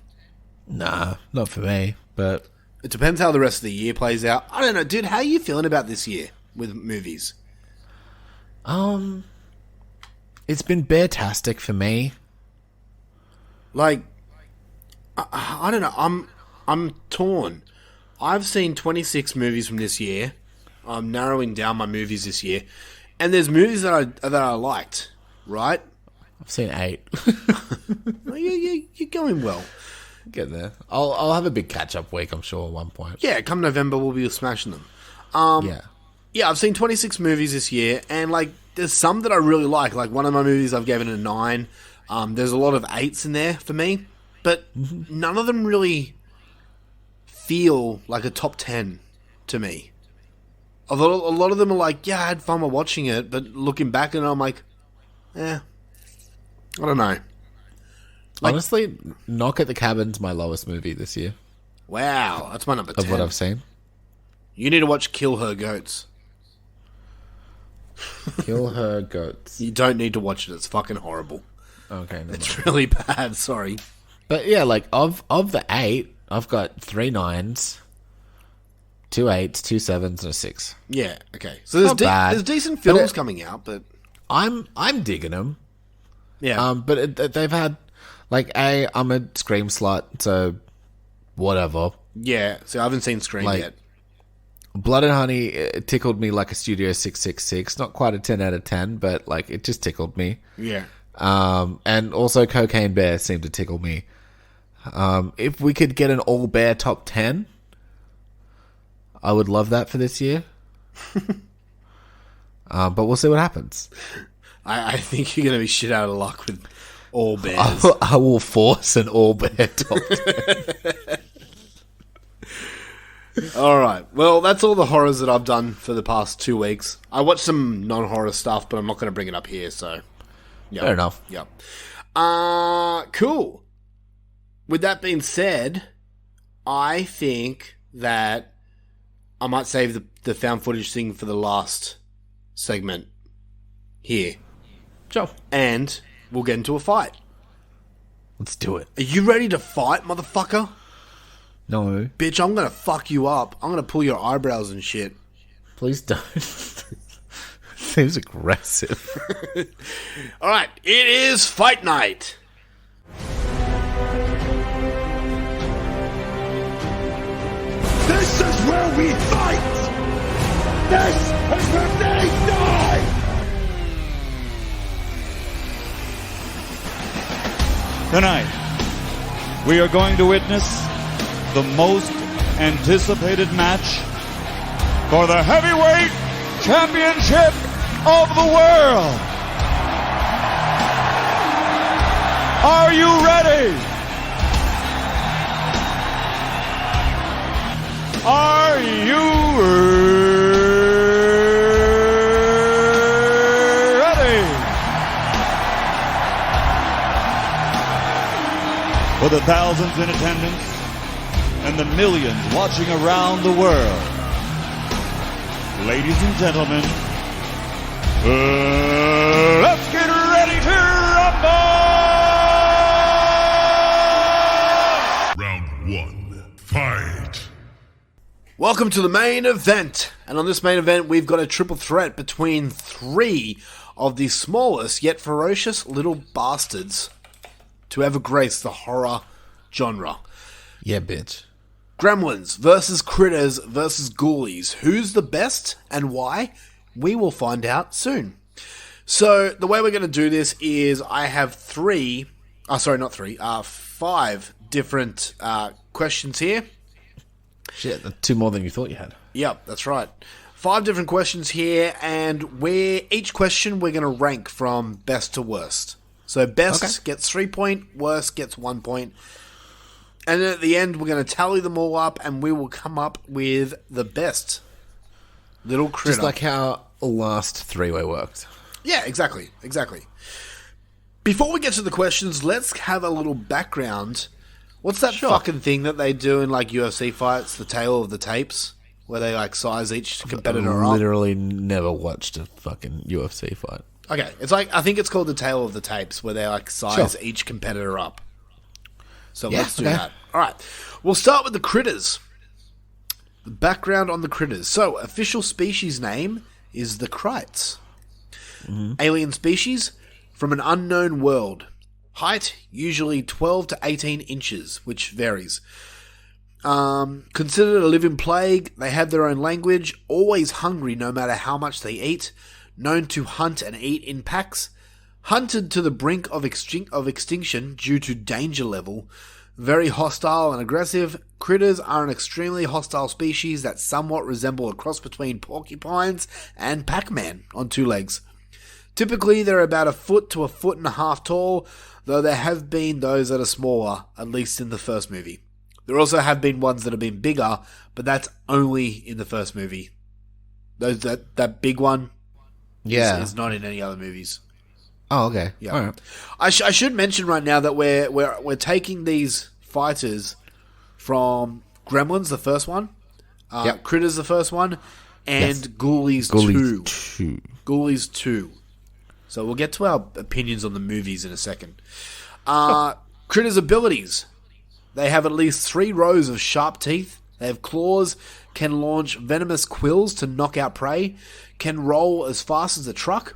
Nah, not for me, but it depends how the rest of the year plays out. I don't know, dude. How are you feeling about this year with movies? It's been bear-tastic for me. Like, I don't know. I'm torn. I've seen 26 movies from this year. I'm narrowing down my movies this year, and there's movies that I liked. Right? I've seen 8. Well, you're going well. Get there. I'll have a big catch-up week, I'm sure, at one point. Yeah, come November, we'll be smashing them. Yeah, I've seen 26 movies this year, and, like, there's some that I really like. Like, one of my movies, I've given a 9. There's a lot of 8s in there for me, but none of them really feel like a top 10 to me. A lot of them are like, yeah, I had fun while watching it, but looking back and I'm like, I don't know. Like, honestly, Knock at the Cabin's my lowest movie this year. Wow, that's my number 10. Of what I've seen. You need to watch Kill Her Goats. Kill Her Goats. You don't need to watch it. It's fucking horrible. Okay. It's really bad. Sorry. But yeah, like, of the 8, I've got 3 9s, 2 8s, 2 7s, and a 6. Yeah, okay. So there's decent films coming out, but I'm digging them. Yeah. But they've had, like, I'm a Scream slut, so whatever. Yeah, so I haven't seen Scream yet. Blood and Honey tickled me like a Studio 666. Not quite a 10 out of 10, but, like, it just tickled me. Yeah. And also Cocaine Bear seemed to tickle me. If we could get an all bear top 10, I would love that for this year. But we'll see what happens. I think you're going to be shit out of luck with all bears. I will force an all bear top 10. All right. Well, that's all the horrors that I've done for the past 2 weeks. I watched some non-horror stuff, but I'm not going to bring it up here, so... Yep. Fair enough. Yep. Cool. With that being said, I think that I might save the found footage thing for the last segment here. Sure. And we'll get into a fight. Let's do it. Are you ready to fight, motherfucker? No. Bitch, I'm going to fuck you up. I'm going to pull your eyebrows and shit. Please don't. Seems aggressive. All right, it is fight night. This is where we fight! This is where they die! Tonight, we are going to witness the most anticipated match for the heavyweight championship of the world. Are you ready? Are you ready? For the thousands in attendance and the millions watching around the world, ladies and gentlemen, let's get ready to rumble! Round one, fight! Welcome to the main event. And on this main event, we've got a triple threat between three of the smallest yet ferocious little bastards to ever grace the horror genre. Yeah, bitch. Gremlins versus Critters versus Ghoulies. Who's the best and why? We will find out soon. So, the way we're going to do this is I have five different questions here. Shit, that's two more than you thought you had. Yep, that's right. 5 different questions here, and each question we're going to rank from best to worst. So, best gets 3 points, worst gets 1 point. And then at the end, we're going to tally them all up, and we will come up with the best little critter. Just like how last three-way worked. Yeah, exactly. Before we get to the questions, let's have a little background. What's that fucking thing that they do in like UFC fights, the tale of the tapes, where they like size each competitor up? Literally never watched a fucking UFC fight. Okay, it's like I think it's called the tale of the tapes, where they like size each competitor up. So let's do that. All right, we'll start with the critters. The background on the critters. So, official species name is the Krites. Mm-hmm. Alien species from an unknown world. Height, usually 12 to 18 inches, which varies. Considered a living plague, they have their own language, always hungry no matter how much they eat, known to hunt and eat in packs, hunted to the brink of extinction due to danger level, very hostile and aggressive. Critters are an extremely hostile species that somewhat resemble a cross between porcupines and Pac-Man on 2 legs. Typically, they're about 1 foot to 1.5 feet tall, though there have been those that are smaller, at least in the first movie. There also have been ones that have been bigger, but that's only in the first movie. That big one is not in any other movies. Oh, okay. Yeah. All right. I should mention right now that we're taking these fighters from Gremlins, the first one, Critters, the first one, and Ghoulies 2. Ghoulies 2. So we'll get to our opinions on the movies in a second. Critters' abilities. They have at least 3 rows of sharp teeth. They have claws, can launch venomous quills to knock out prey, can roll as fast as a truck,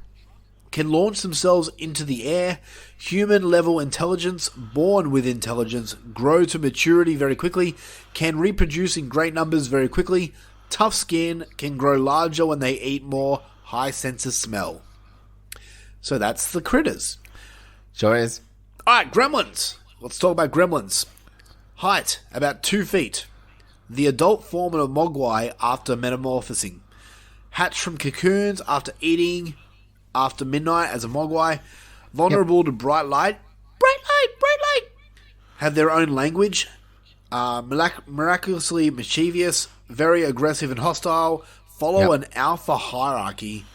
can launch themselves into the air, human-level intelligence, born with intelligence, grow to maturity very quickly, can reproduce in great numbers very quickly, tough skin, can grow larger when they eat more, high sense of smell. So that's the Critters. Sure is. Alright, Gremlins. Let's talk about Gremlins. Height, about 2 feet. The adult form of a mogwai after metamorphosing. Hatched from cocoons after eating after midnight as a mogwai. Vulnerable to bright light. Bright light! Have their own language. Miraculously mischievous. very aggressive and hostile, follow Yep. an alpha hierarchy,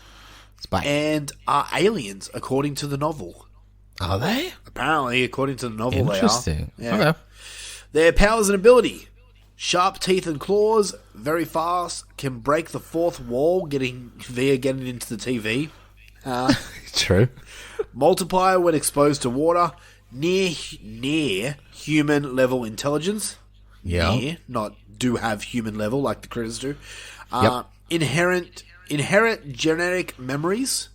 Spike. and are aliens, according to the novel. Are they? Apparently, according to the novel, Interesting. they are. Yeah. Okay. Their powers and ability. Sharp teeth and claws, very fast, can break the fourth wall getting into the TV. True. Multiply when exposed to water. Near human level intelligence. Yeah. Near, not do have human level like the critters do. Yep. Inherent genetic memories.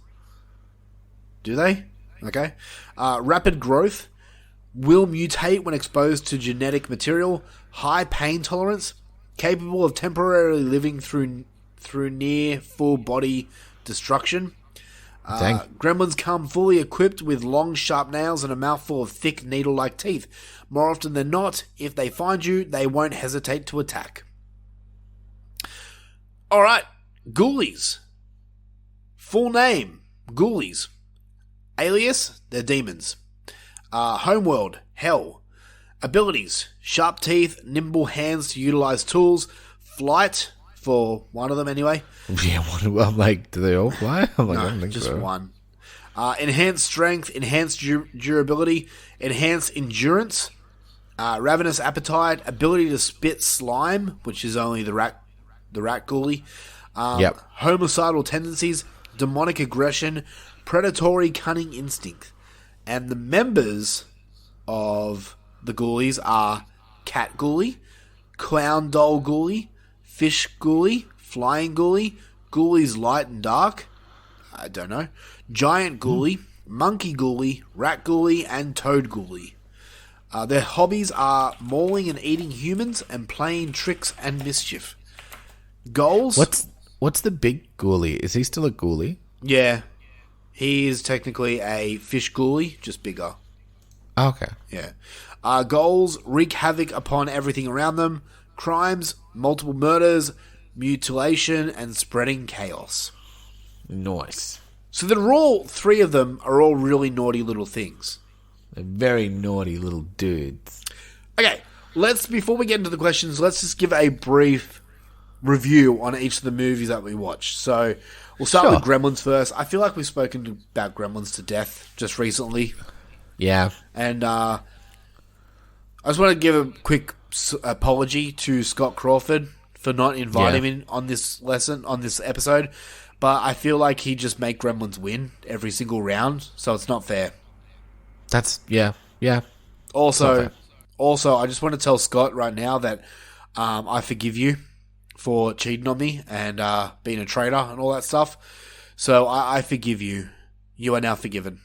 Do they? Okay. Rapid growth. Will mutate when exposed to genetic material. High pain tolerance. Capable of temporarily living through near full body destruction. Dang. Gremlins come fully equipped with long, sharp nails and a mouthful of thick, needle-like teeth. More often than not, if they find you, they won't hesitate to attack. Alright, Ghoulies. Full name, Ghoulies. Alias, they're demons. Homeworld, hell. Abilities, sharp teeth, nimble hands to utilize tools. Flight, for one of them anyway. Yeah, I'm like, do they all fly? I'm like, I don't No, think just so. one. Enhanced strength, enhanced durability, enhanced endurance, ravenous appetite, ability to spit slime, which is only the rat ghoulie. Yep. Homicidal tendencies, demonic aggression, predatory cunning instinct. And the members of the ghoulies are cat ghoulie, clown doll ghoulie, fish ghoulie, flying ghoulie, ghoulies light and dark, I don't know, giant ghoulie, monkey ghoulie, rat ghoulie, and toad ghoulie. Their hobbies are mauling and eating humans and playing tricks and mischief. Goals? What's the big ghoulie? Is he still a ghoulie? Yeah. He is technically a fish ghoulie, just bigger. Oh, okay. Yeah. Goals: wreak havoc upon everything around them. Crimes: multiple murders, mutilation, and spreading chaos. Nice. So they're all, three of them are all really naughty little things. They're very naughty little dudes. Okay, before we get into the questions, let's just give a brief review on each of the movies that we watched. So we'll start with Gremlins first. I feel like we've spoken about Gremlins to death just recently. Yeah. And I just want to give a quick apology to Scott Crawford for not inviting him on this episode. But I feel like he just make Gremlins win every single round, so it's not fair. Yeah. Also, I just want to tell Scott right now that I forgive you for cheating on me and being a traitor and all that stuff. So I forgive you. You are now forgiven.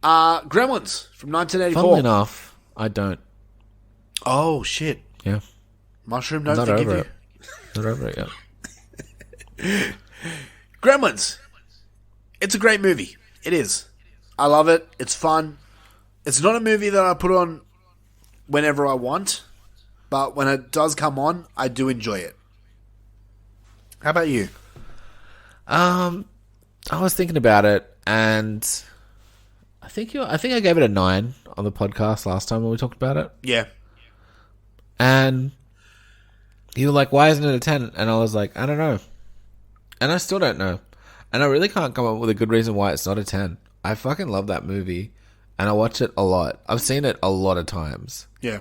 Gremlins from 1984. Funnily enough, I don't. Oh, shit. Yeah. Mushroom, don't Not forgive over you. it. Not over it yet. Gremlins. It's a great movie. It is. I love it. It's fun. It's not a movie that I put on whenever I want, but when it does come on, I do enjoy it. How about you? I was thinking about it, and I think I gave it a 9 on the podcast last time when we talked about it. Yeah. And you were like, why isn't it a 10? And I was like, I don't know. And I still don't know. And I really can't come up with a good reason why it's not a 10. I fucking love that movie, and I watch it a lot. I've seen it a lot of times. Yeah.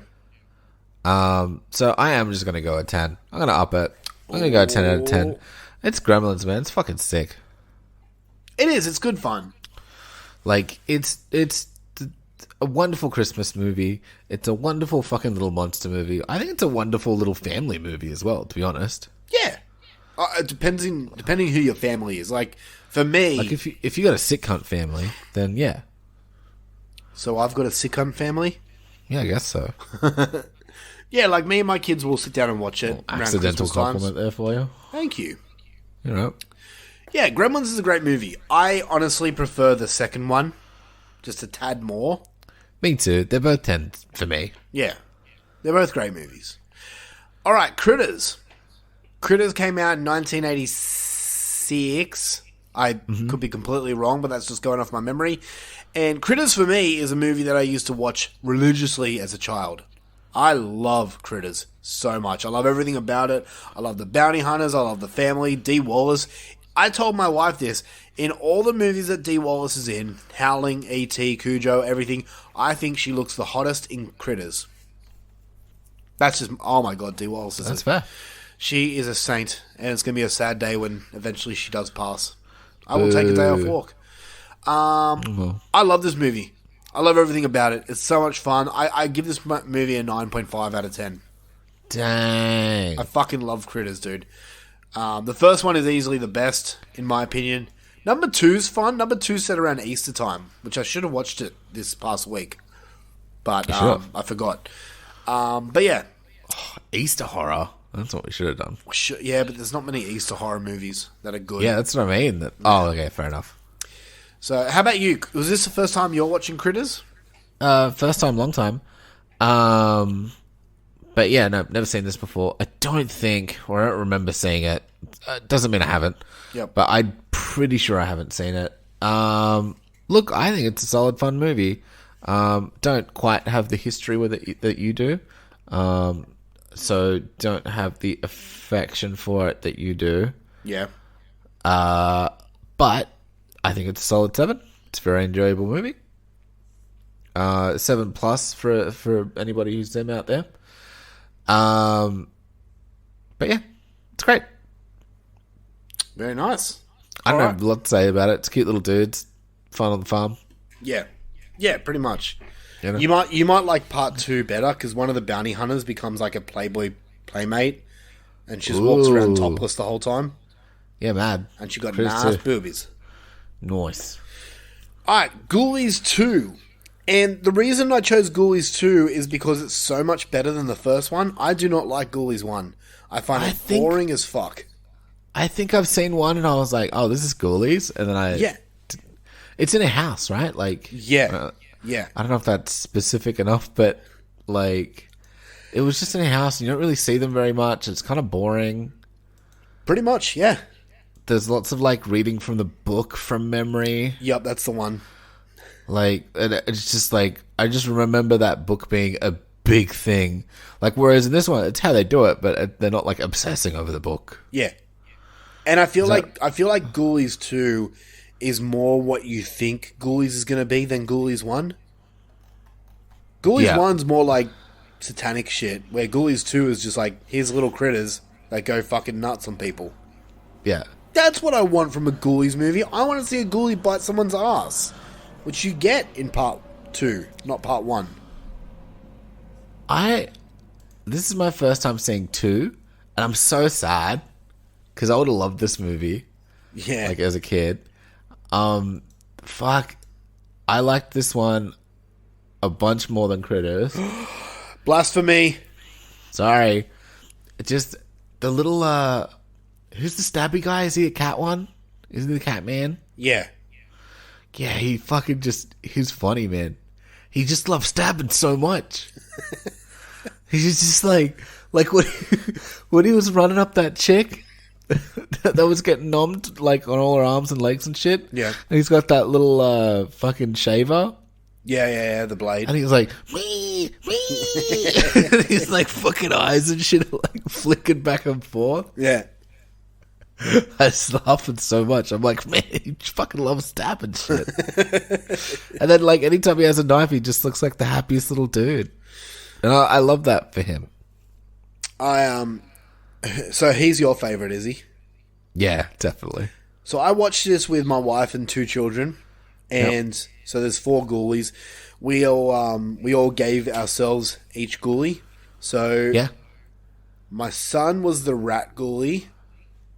So I am just going to go a 10. I'm going to up it. I'm going to go a 10 out of 10. It's Gremlins, man. It's fucking sick. It is. It's good fun. Like, it's a wonderful Christmas movie. It's a wonderful fucking little monster movie. I think it's a wonderful little family movie as well, to be honest. Yeah. Depending who your family is. Like, for me... Like, if you got a sick cunt family, then yeah. So I've got a sick cunt family? Yeah, I guess so. Yeah, like me and my kids will sit down and watch it around Accidental Christmas times. compliment there for you. Thank you. You know. Yeah, Gremlins is a great movie. I honestly prefer the second one, just a tad more. Me too. They're both 10s for me. Yeah, they're both great movies. All right, Critters. Critters came out in 1986. I could be completely wrong, but that's just going off my memory. And Critters, for me, is a movie that I used to watch religiously as a child. I love Critters. so much. I love everything about it. I love the bounty hunters. I love the family. Dee Wallace. I told my wife this. In all the movies that Dee Wallace is in, Howling, E.T., Cujo, everything, I think she looks the hottest in Critters. That's just... Oh my God, Dee Wallace is... That's fair. She is a saint, and it's going to be a sad day when eventually she does pass. I will take a day off work. I love this movie. I love everything about it. It's so much fun. I give this movie a 9.5 out of 10. Dang. I fucking love Critters, dude. The first one is easily the best, in my opinion. Number 2's fun. Number 2 set around Easter time, which I should have watched it this past week. But I forgot. But yeah. Easter horror. That's what we should have done. Yeah, but there's not many Easter horror movies that are good. Yeah, that's what I mean. Oh, okay, fair enough. So, how about you? Was this the first time you're watching Critters? First time, long time. But yeah, no, never seen this before. I don't think, or I don't remember seeing it. Doesn't mean I haven't. Yep. But I'm pretty sure I haven't seen it. Look, I think it's a solid, fun movie. Don't quite have the history with it that you do. So don't have the affection for it that you do. Yeah. But I think it's a solid 7. It's a very enjoyable movie. 7+ for anybody who's them out there. But yeah, it's great. Very nice. I don't have a lot to say about it. It's cute little dudes, fun on the farm. Yeah. Yeah, pretty much. You know? You might like part 2 better because one of the bounty hunters becomes like a Playboy playmate and she just walks around topless the whole time. Yeah, mad. And she got Critters nice 2. boobies. Nice. Alright, Ghoulies 2. And the reason I chose Ghoulies 2 is because it's so much better than the first one. I do not like Ghoulies 1. I find it boring as fuck. I think I've seen one and I was like, oh, this is Ghoulies. And then Yeah. It's in a house, right? Like, Yeah. Yeah. I don't know if that's specific enough, but like, it was just in a house and you don't really see them very much. It's kind of boring. Pretty much, yeah. There's lots of like reading from the book from memory. Yep, that's the one. Like, and it's just like, I just remember that book being a big thing. Like, whereas in this one, it's how they do it, but they're not like obsessing over the book. Yeah. And I feel like Ghoulies 2 is more what you think Ghoulies is going to be than Ghoulies 1. Ghoulies 1's more like satanic shit, where Ghoulies 2 is just like, here's little critters that go fucking nuts on people. Yeah. That's what I want from a Ghoulies movie. I want to see a ghoulie bite someone's ass, which you get in part 2, not part 1. This is my first time seeing 2, and I'm so sad, because I would have loved this movie. Yeah. Like, as a kid. Fuck. I liked this one a bunch more than Critters. Blasphemy. Sorry. Just the little, who's the stabby guy? Is he a cat one? Isn't he the cat man? Yeah. Yeah, he fucking he's funny, man. He just loves stabbing so much. He's just like when he was running up that chick that was getting nommed like on all her arms and legs and shit. Yeah. And he's got that little fucking shaver. Yeah, the blade. And he's like, wee, wee. And he's like fucking eyes and shit like flicking back and forth. Yeah. I was laughing so much. I'm like, man, he fucking loves stabbing shit. And then like anytime he has a knife, he just looks like the happiest little dude. And I love that for him. So he's your favourite, is he? Yeah, definitely. So I watched this with my wife and 2 children, and so there's 4 ghoulies. We all gave ourselves each ghoulie. So Yeah. my son was the rat ghoulie,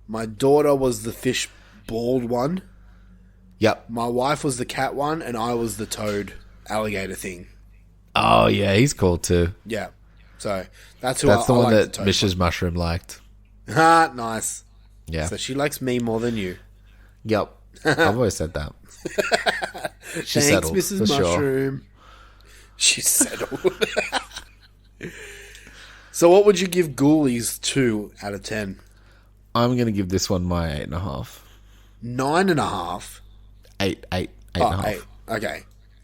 my daughter was the fish bald one, Yep. my wife was the cat one, and I was the toad alligator thing. Oh yeah, he's cool too. Yeah. So that's who That's the I one like that the toad Mrs. Mushroom liked. one. Ah, nice. Yeah. So she likes me more than you. Yep. I've always said that. She's Thanks, settled, Mrs. for sure. Mushroom. She's settled. So what would you give Ghoulies 2 out of 10? I'm gonna give this one my 8.5. 9.5. 8.5. 8. Okay.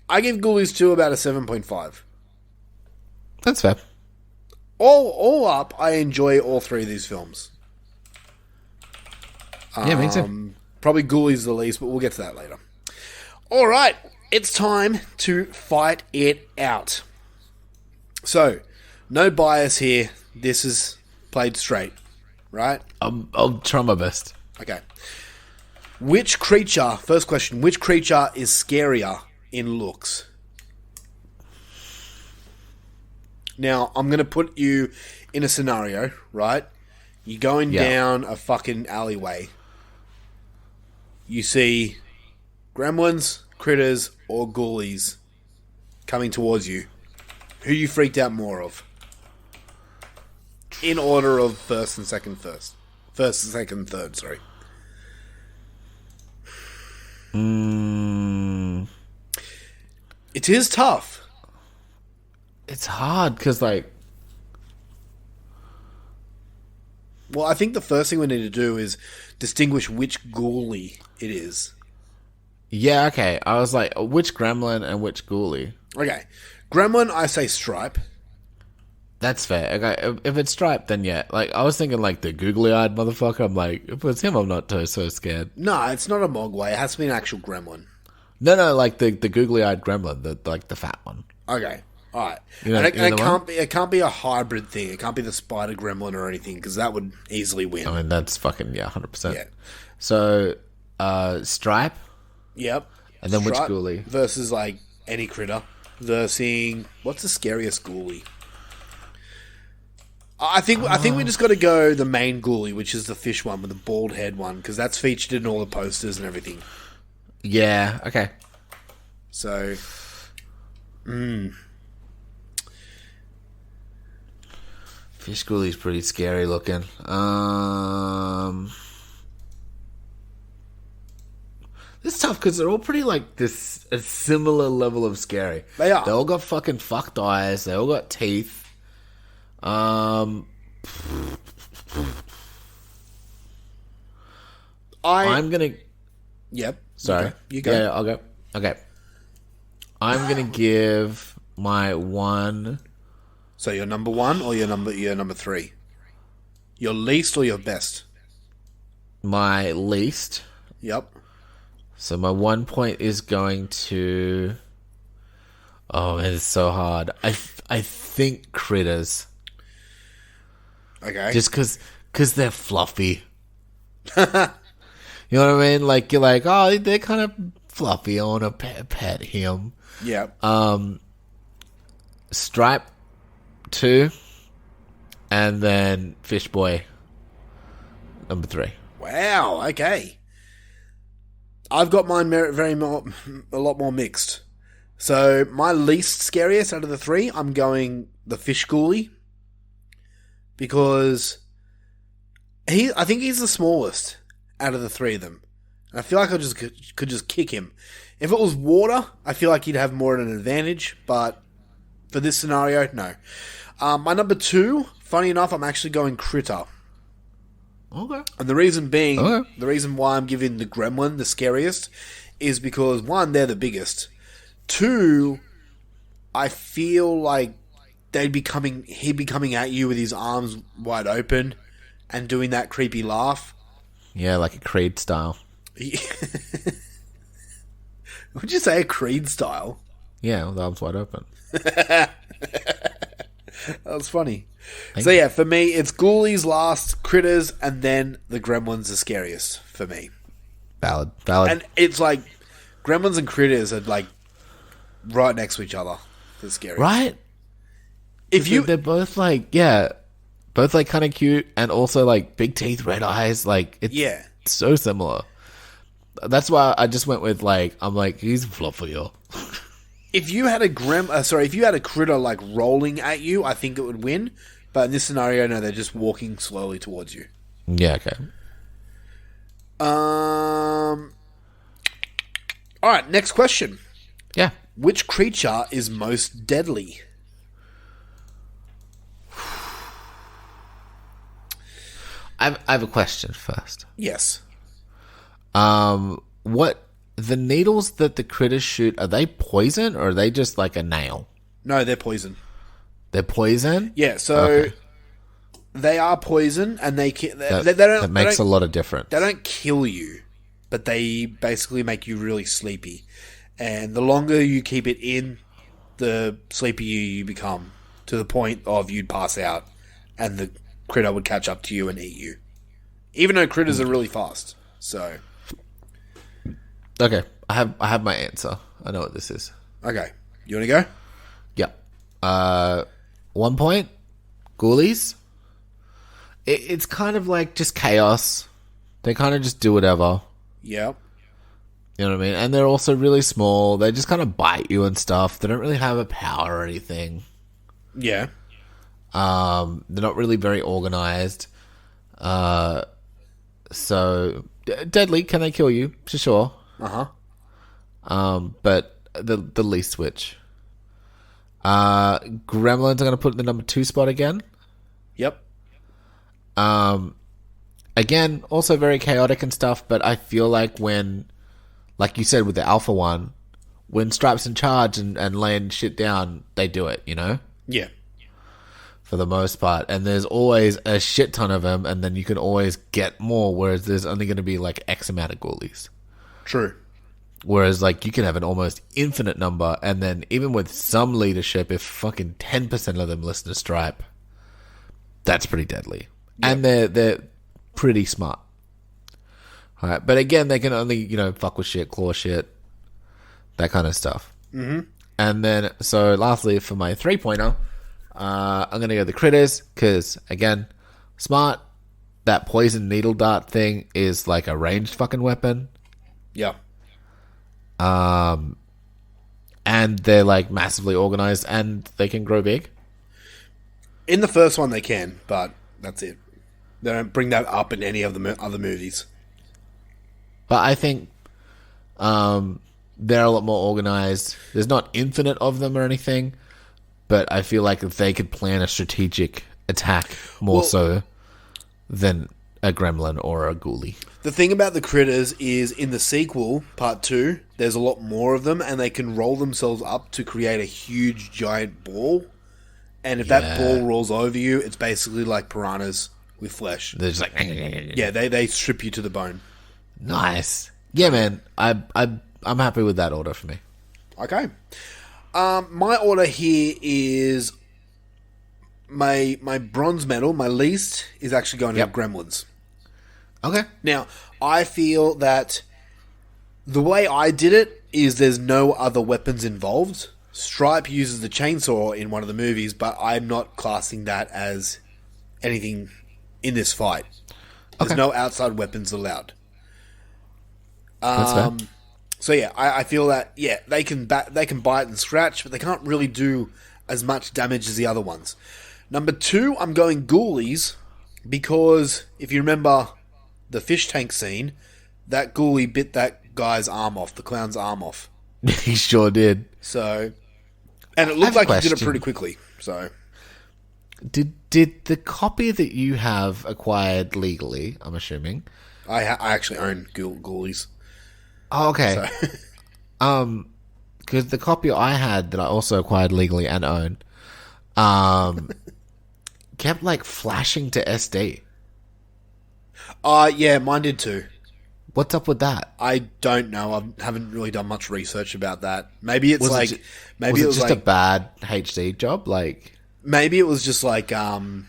I give Ghoulies 2 about a 7.5. That's fair. all up, I enjoy all three of these films. Yeah, me too. Probably Ghoulies the least, but we'll get to that later. All right, it's time to fight it out. So, no bias here. This is played straight, right? I'll try my best. Okay. Which creature, first question, which creature is scarier in looks? Now, I'm going to put you in a scenario, right? You're going down a fucking alleyway. You see gremlins, critters, or ghoulies coming towards you. Who you freaked out more of? In order of first and second, third, sorry. It is tough. It's hard because, like... Well, I think the first thing we need to do is distinguish which ghoulie it is. Yeah, okay. I was like, which gremlin and which ghoulie? Okay. Gremlin, I say Stripe. That's fair. Okay, if it's Stripe, then yeah. Like, I was thinking, like, the googly-eyed motherfucker. I'm like, if it's him, I'm not so scared. No, it's not a mogwai. It has to be an actual gremlin. No, like the googly-eyed gremlin, the fat one. Okay. All right. You know, and you know it can't be a hybrid thing. It can't be the spider gremlin or anything, because that would easily win. I mean, that's fucking, 100%. Yeah. So, Stripe. Yep. And then Stripe which ghoulie? versus, like, any critter. Versus, what's the scariest ghoulie? I think we just got to go the main ghoulie, which is the fish one with the bald head one, because that's featured in all the posters and everything. Yeah, okay. So, Fish ghoulie's pretty scary looking. It's tough because they're all pretty like this a similar level of scary. They are. They all got fucking fucked eyes. They all got teeth. I'm gonna. Yep. Sorry, Okay, you go. Yeah, I'll go. Okay, I'm gonna give my one. So your number one or your number three? Your least or your best? My least. Yep. So my 1 point is going to. Oh, man, it's so hard. I think critters. Okay. Just because they're fluffy. You know what I mean? Like, you're like, oh, they're kind of fluffy. I want to pet him. Yep. Stripe 2, and then Fish Boy number 3. Wow. Okay. I've got mine a lot more mixed. So my least scariest out of the three, I'm going the fish ghoulie, because I think he's the smallest out of the three of them. And I feel like I could just kick him. If it was water, I feel like he'd have more of an advantage, but for this scenario, no. My number 2, funny enough, I'm actually going critter. Okay. And the reason being, the reason why I'm giving the gremlin the scariest is because, 1, they're the biggest. 2, I feel like he'd be coming at you with his arms wide open and doing that creepy laugh. Yeah, like a Creed style. Would you say a Creed style? Yeah, with arms wide open. That's funny. So yeah, for me, it's ghoulies last, critters, and then the gremlins are scariest for me. Valid. And it's like gremlins and critters are like right next to each other. They're scary, Right? They're both like, both like kind of cute, and also like big teeth, red eyes. Like, it's so similar. That's why I just went with like, I'm like, he's fluffier. If you had a critter like rolling at you, I think it would win. But in this scenario, no, they're just walking slowly towards you. Yeah, okay. All right, next question. Yeah. Which creature is most deadly? I have a question first. Yes. What the needles that the critters shoot, are they poison or are they just like a nail? No, they're poison. They're poison? Yeah, so Okay. they are poison, and they don't. That makes a lot of difference. They don't kill you, but they basically make you really sleepy. And the longer you keep it in, the sleepier you become, to the point of you'd pass out, and the critter would catch up to you and eat you. Even though critters are really fast, so Okay, I have my answer. I know what this is. okay, you want to go? Yeah. 1 point. Ghoulies. It's kind of like just chaos. They kind of just do whatever. Yeah. You know what I mean? And they're also really small. They just kind of bite you and stuff. They don't really have a power or anything. Yeah. They're not really very organized. So deadly. Can they kill you? For sure. But the least switch. Gremlins are going to put in the number 2 spot again. Yep. Again, also very chaotic and stuff, but I feel like when, like you said with the alpha one, when Stripe's in charge and laying shit down, they do it, you know? Yeah. For the most part. And there's always a shit ton of them, and then you can always get more, whereas there's only going to be like X amount of ghoulies. True. Whereas, like, you can have an almost infinite number, and then even with some leadership, if fucking 10% of them listen to Stripe, that's pretty deadly. Yep. And they're pretty smart. All right, but again, they can only, fuck with shit, claw shit, that kind of stuff. Mm-hmm. And then, so lastly, for my 3-pointer, I'm going to go the critters, because, again, smart. That poison needle dart thing is like a ranged fucking weapon. Yeah. And they're like massively organized, and they can grow big. In the first one, they can, but that's it. They don't bring that up in any of the other movies. But I think they're a lot more organized. There's not infinite of them or anything, but I feel like if they could plan a strategic attack more so than a gremlin or a ghoulie. The thing about the critters is in the sequel, part 2, there's a lot more of them, and they can roll themselves up to create a huge giant ball. And if that ball rolls over you, it's basically like piranhas with flesh. They're just like... Yeah, they strip you to the bone. Nice. Yeah, man. I'm happy with that order for me. Okay. My order here is my bronze medal, my least, is actually going to Gremlins. Okay. Now, I feel that the way I did it is there's no other weapons involved. Stripe uses the chainsaw in one of the movies, but I'm not classing that as anything in this fight. There's no outside weapons allowed. That's fair. So yeah, I feel that they can bite and scratch, but they can't really do as much damage as the other ones. Number 2, I'm going Ghoulies, because if you remember the fish tank scene, that ghoulie bit that guy's arm off, the clown's arm off. He sure did. So, and it looked like he did it pretty quickly. So, did the copy that you have acquired legally? I'm assuming. I actually own Ghoulies. Oh, okay. So. Because the copy I had that I also acquired legally and owned, kept like flashing to SD. Yeah, mine did too. What's up with that? I don't know. I haven't really done much research about that. Maybe it's was it just like a bad HD job? Like maybe it was just like added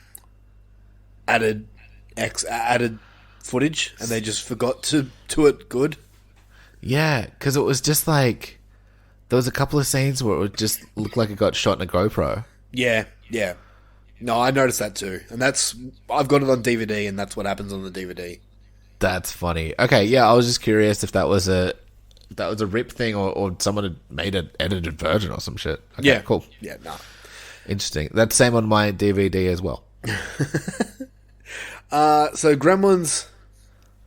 footage, and they just forgot to do it good. Yeah, because it was just like there was a couple of scenes where it would just look like it got shot in a GoPro. Yeah. No, I noticed that too, and I've got it on DVD, and that's what happens on the DVD. That's funny. Okay, yeah, I was just curious if that was a rip thing or someone had made an edited version or some shit. Okay, yeah, cool. Yeah, no. Interesting. That's same on my DVD as well. So Gremlins,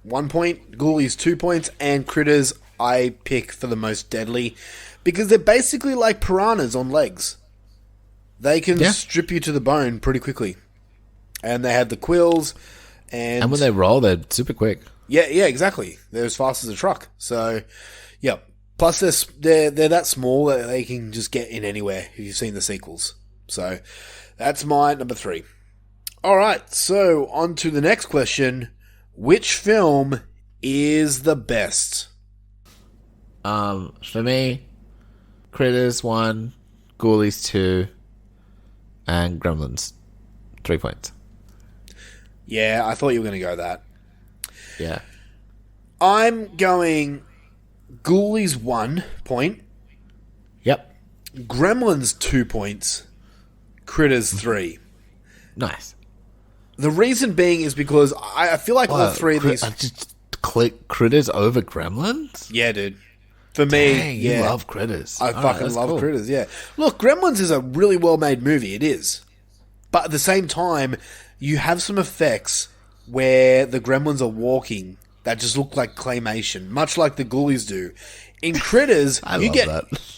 1 point, Ghoulies 2 points, and Critters I pick for the most deadly because they're basically like piranhas on legs. They can strip you to the bone pretty quickly, and they have the quills. And when they roll, they're super quick. Yeah, exactly. They're as fast as a truck. So, yeah. Plus, they're that small that they can just get in anywhere. If you've seen the sequels, so That's my number 3. All right, so on to the next question. Which film is the best? For me, Critters 1, Ghoulies 2, and Gremlins 3 points. Yeah, I thought you were going to go that. Yeah. I'm going Ghoulies 1 point, Yep. Gremlins 2 points, Critters 3. Nice. The reason being is because I feel like all three of these... I just click Critters over Gremlins? Yeah, dude. For me, Dang, yeah. you love Critters. I fucking love Critters, yeah. Look, Gremlins is a really well-made movie. It is. But at the same time, you have some effects where the Gremlins are walking that just look like claymation, much like the Ghoulies do. In Critters,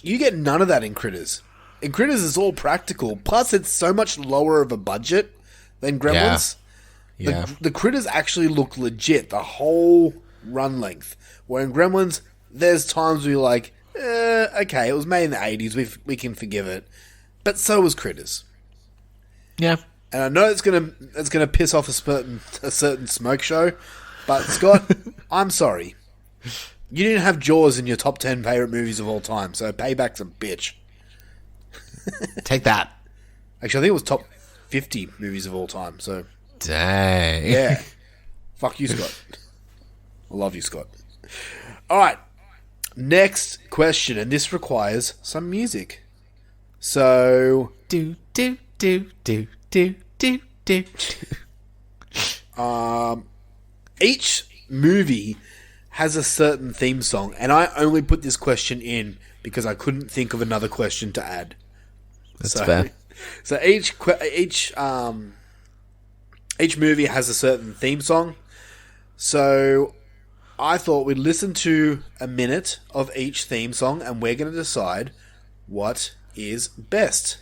you get none of that in Critters. In Critters, it's all practical. Plus, it's so much lower of a budget than Gremlins. Yeah. The Critters actually look legit the whole run length. Where in Gremlins, there's times where you're like, okay, it was made in the 80s, we can forgive it. But so was Critters. Yeah. And I know it's gonna piss off a certain smoke show, but Scott, I'm sorry. You didn't have Jaws in your top 10 favorite movies of all time, so payback's a bitch. Take that. Actually, I think it was top 50 movies of all time, so... Dang. Yeah. Fuck you, Scott. I love you, Scott. Alright. Next question, and this requires some music. So... Do, do, do, do, do, do, do. Each movie has a certain theme song, and I only put this question in because I couldn't think of another question to add. That's fair. So each movie has a certain theme song. So I thought we'd listen to a minute of each theme song, and we're going to decide what is best.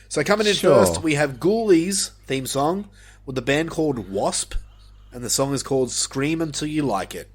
So coming in first, we have Ghoulies theme song with the band called Wasp, and the song is called Scream Until You Like It.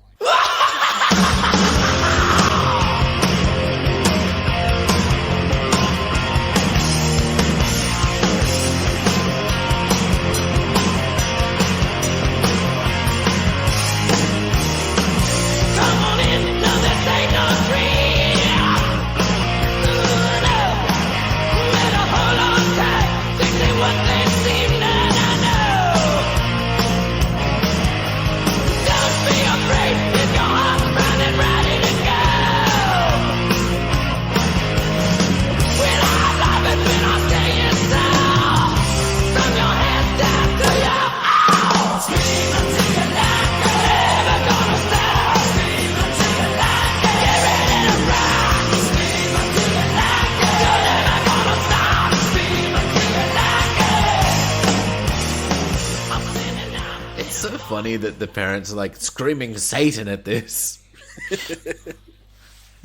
Funny that the parents are like screaming Satan at this.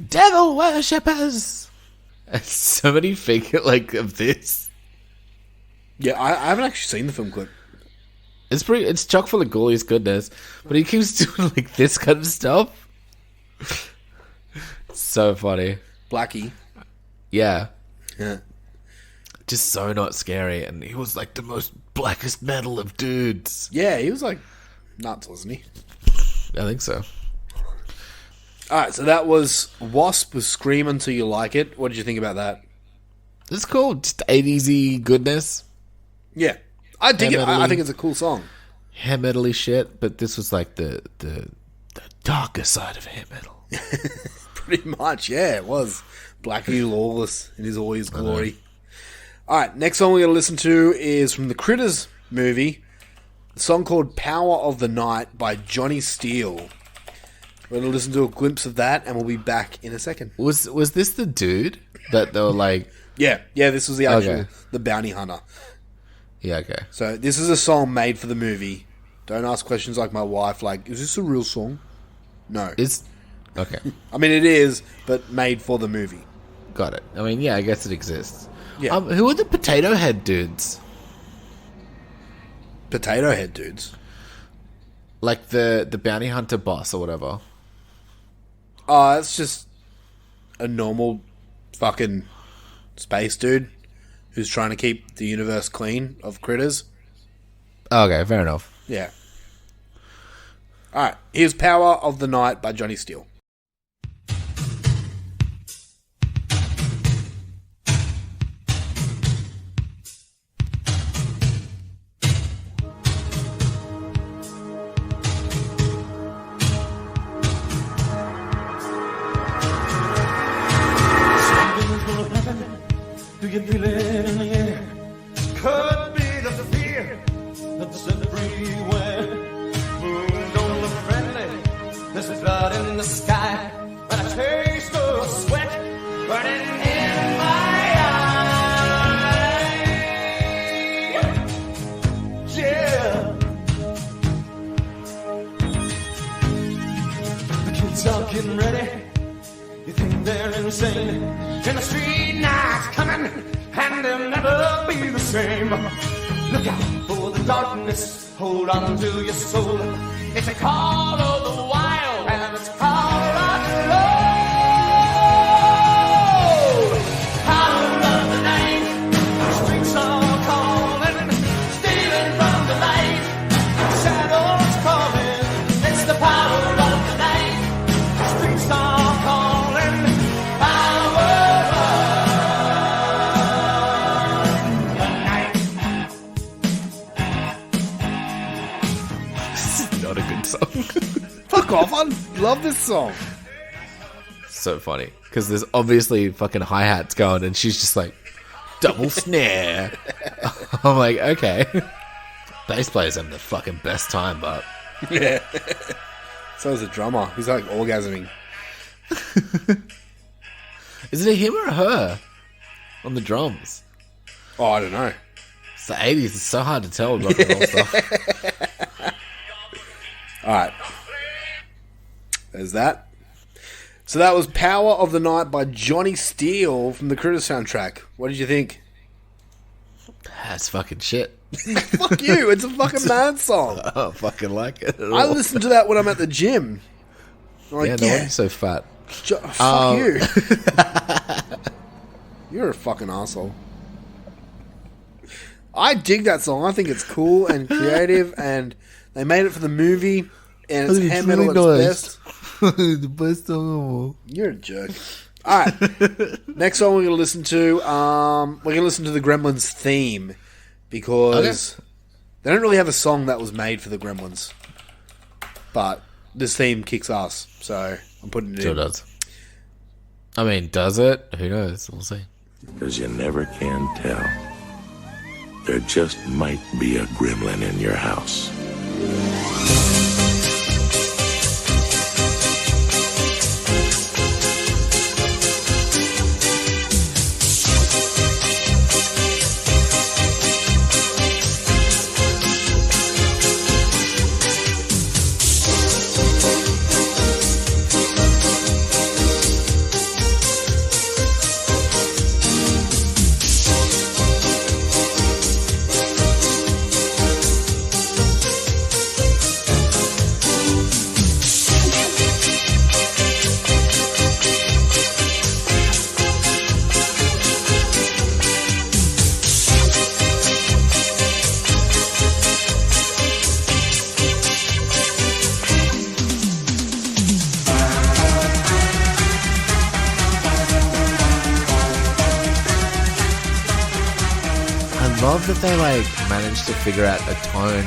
Devil worshippers. And so many figure of this. Yeah, I haven't actually seen the film clip. It's chock full of Ghoulies goodness, but he keeps doing this kind of stuff. So funny. Blackie. Yeah. Yeah. Just so not scary, and he was the most blackest metal of dudes. Yeah, he was nuts, wasn't he? I think so. Alright, so that was Wasp with Scream Until You Like It. What did you think about that? It's cool. Just 80s goodness. Yeah. I dig it. I think it's a cool song. Hair metal-y shit, but this was the darker side of hair metal. Pretty much, yeah, it was. Blackie Lawless in all his glory. Alright, next song we're going to listen to is from the Critters movie. A song called Power of the Night by Johnny Steele. We're going to listen to a glimpse of that, and we'll be back in a second. Was this the dude that they were like... Yeah, this was the actual, the bounty hunter. Yeah, okay. So this is a song made for the movie. Don't ask questions like my wife, is this a real song? No. Okay. I mean, it is, but made for the movie. Got it. I mean, yeah, I guess it exists. Yeah. Who are the potato head dudes? Potato head dudes? The bounty hunter boss or whatever. Oh, it's just a normal fucking space dude. who's trying to keep the universe clean of critters. Okay, fair enough. Yeah. All right. Here's Power of the Night by Johnny Steele. Do you feel it in the air? Could be the fear that's everywhere. Moon don't look friendly. There's blood in the sky, and a taste of sweat burning in my eyes. Yeah. The kids are getting ready. You think they're insane? And the street night's coming, and they'll never be the same. Look out for the darkness, hold on to your soul. It's a call of the wild, and it's called rock and roll. Power of the night, the streets are calling, stealing from the light. Shadows calling, it's the power of the night. The streets are calling. Fuck off. I love this song. So funny. Because there's obviously fucking hi-hats going and she's just like, double snare. I'm like, okay. Bass players having the fucking best time, but... Yeah. So is the drummer. He's like orgasming. Is it him or her on the drums? Oh, I don't know. It's the 80s. It's so hard to tell with rock and roll stuff. Alright. There's that. So that was Power of the Night by Johnny Steele from the Critter soundtrack. What did you think? That's fucking shit. Fuck you. It's a fucking mad song. I don't fucking like it at all. I listen to that when I'm at the gym. I'm like, yeah, no wonder you're so fat. Fuck you. You're a fucking asshole. I dig that song. I think it's cool and creative, and they made it for the movie, and it's hair metal at its best. The best song. You're a jerk. All right. Next song we're going to listen to, we're going to listen to the Gremlins theme, because they don't really have a song that was made for the Gremlins, but this theme kicks ass, so I'm putting it Sure in. does. I mean, does it? Who knows? We'll see. Because you never can tell. There just might be a gremlin in your house. I love that they managed to figure out a tone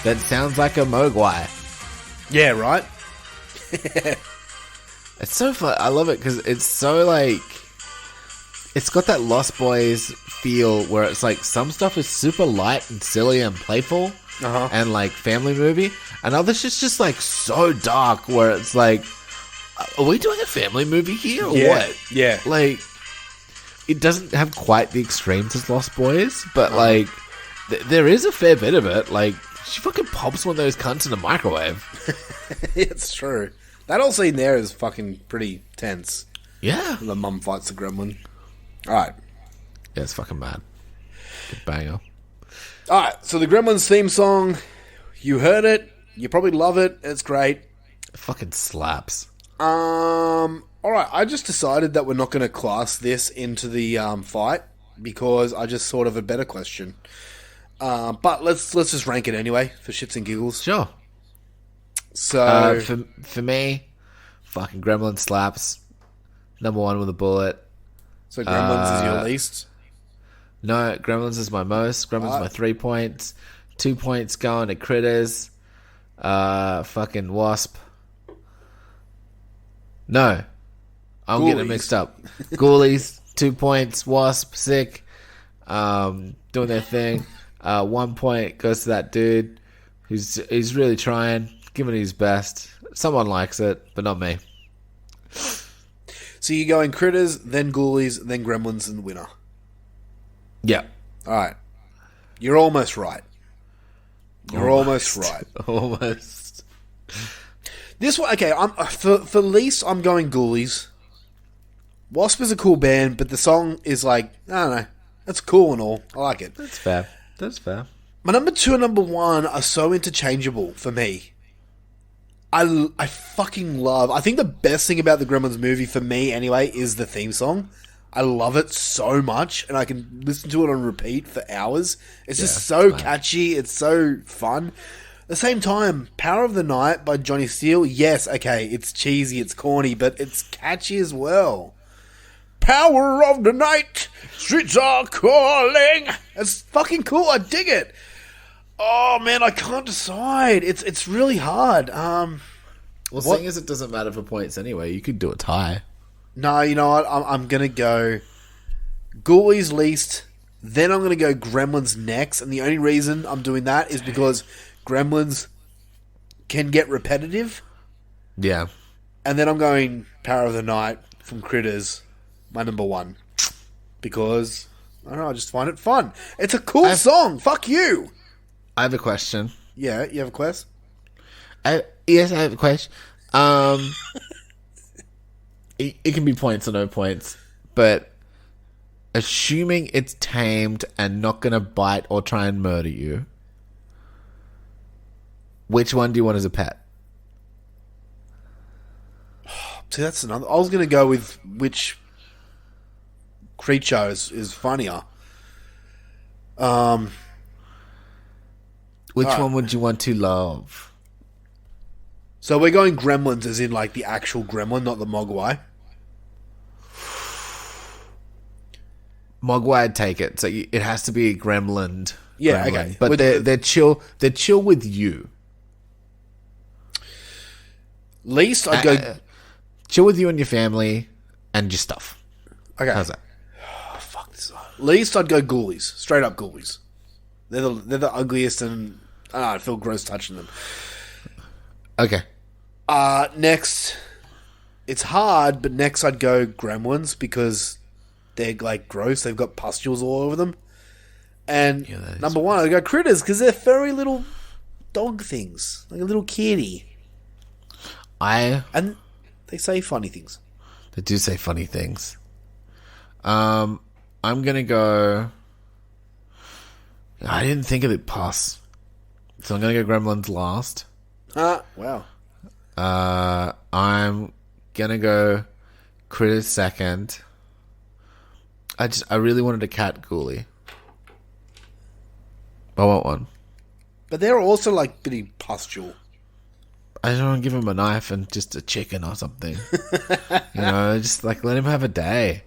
that sounds like a Mogwai. Yeah, right? It's so fun. I love it because it's so it's got that Lost Boys feel where it's some stuff is super light and silly and playful and family movie, and others just so dark where it's are we doing a family movie here or what? Yeah. It doesn't have quite the extremes as Lost Boys, but there is a fair bit of it. She fucking pops one of those cunts in a microwave. It's true. That whole scene there is fucking pretty tense. Yeah. The mum fights the gremlin. Alright. Yeah, it's fucking mad. Good banger. Alright, so the Gremlins theme song, you heard it, you probably love it, it's great. It fucking slaps. Alright, I just decided that we're not going to class this into the fight. because I just thought of a better question. But let's just rank it anyway for shits and giggles. Sure. So for me, fucking Gremlin slaps. Number 1 with a bullet. So Gremlins is your least? No, Gremlins is my most. Gremlins is my 3 points. 2 points going to Critters. Fucking Wasp. No. I'm getting it mixed up. Ghoulies, 2 points. Wasp, sick. Doing their thing. 1 point goes to that dude he's really trying, giving it his best. Someone likes it, but not me. So you go in Critters, then Ghoulies, then Gremlins, and the winner. Yeah. All right. You're almost right. You're almost right. Almost. This one, okay. For least, I'm going Ghoulies. Wasp is a cool band, but the song is like, I don't know. That's cool and all. I like it. That's fair. That's fair. My number 2 and number 1 are so interchangeable for me. I fucking love... I think the best thing about the Gremlins movie, for me anyway, is the theme song. I love it so much, and I can listen to it on repeat for hours. It's just so catchy. It's so fun. At the same time, Power of the Night by Johnny Steele, yes, okay, it's cheesy, it's corny, but it's catchy as well. Power of the night, streets are calling. It's fucking cool. I dig it. Oh man, I can't decide. It's really hard. Well, seeing as it doesn't matter for points anyway, you could do a tie. No, you know what? I'm gonna go Ghoulies least. Then I'm gonna go Gremlins next, and the only reason I'm doing that is because Gremlins can get repetitive. Yeah. And then I'm going Power of the Night from Critters, my number 1, because I don't know. I just find it fun. It's a cool song. Fuck you. I have a question. Yeah, you have a quest? Yes, I have a question. It can be points or no points, but assuming it's tamed and not going to bite or try and murder you, which one do you want as a pet? See, that's another... I was going to go with which creature is funnier. Which one would you want to love? So we're going Gremlins as in like the actual gremlin, not the Mogwai. Mogwai, I'd take it. So it has to be a gremlin. Yeah, gremlin. okay. But they're chill. They're chill with you. Least I'd go... chill with you and your family and your stuff. Okay. How's that? Oh, fuck this. Least I'd go Ghoulies. Straight up Ghoulies. They're the ugliest, and I feel gross touching them. Okay. Next, it's hard, but next I'd go Gremlins because they're like gross. They've got pustules all over them. And number 1, I'd go Critters because they're furry little dog things, like a little kitty. And they say funny things. They do say funny things. I'm gonna go. I didn't think of it past. So I'm going to go Gremlins last. Wow. I'm going to go Critters second. I really wanted a cat ghoulie. I want one. But they're also like bitty pustule. I just want to give him a knife and just a chicken or something. Just like let him have a day.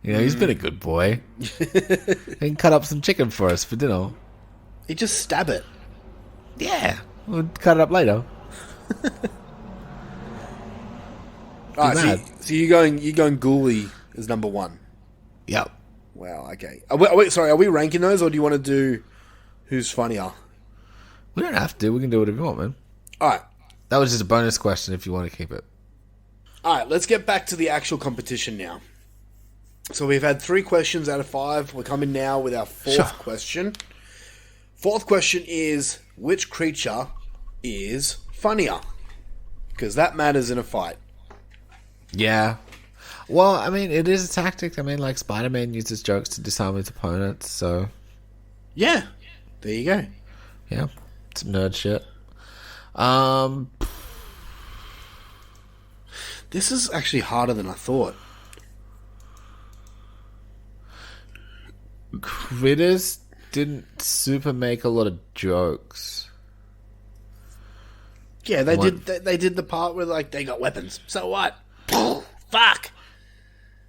He's been a good boy. He can cut up some chicken for us for dinner. You just stab it. Yeah. We'll cut it up later. Alright, so you're going Ghoulie as number 1. Yep. Wow, okay. Are we ranking those, or do you want to do who's funnier? We don't have to. We can do whatever you want, man. Alright. That was just a bonus question if you want to keep it. Alright, let's get back to the actual competition now. So we've had 3 questions out of 5. We're coming now with our 4th question. 4th question is, which creature is funnier? Because that matters in a fight. Yeah. Well, I mean, it is a tactic. I mean, like, Spider-Man uses jokes to disarm his opponents, so... Yeah. There you go. Yeah. Some nerd shit. This is actually harder than I thought. Critters didn't super make a lot of jokes. Yeah, they did. They did the part where like they got weapons. So what? Fuck.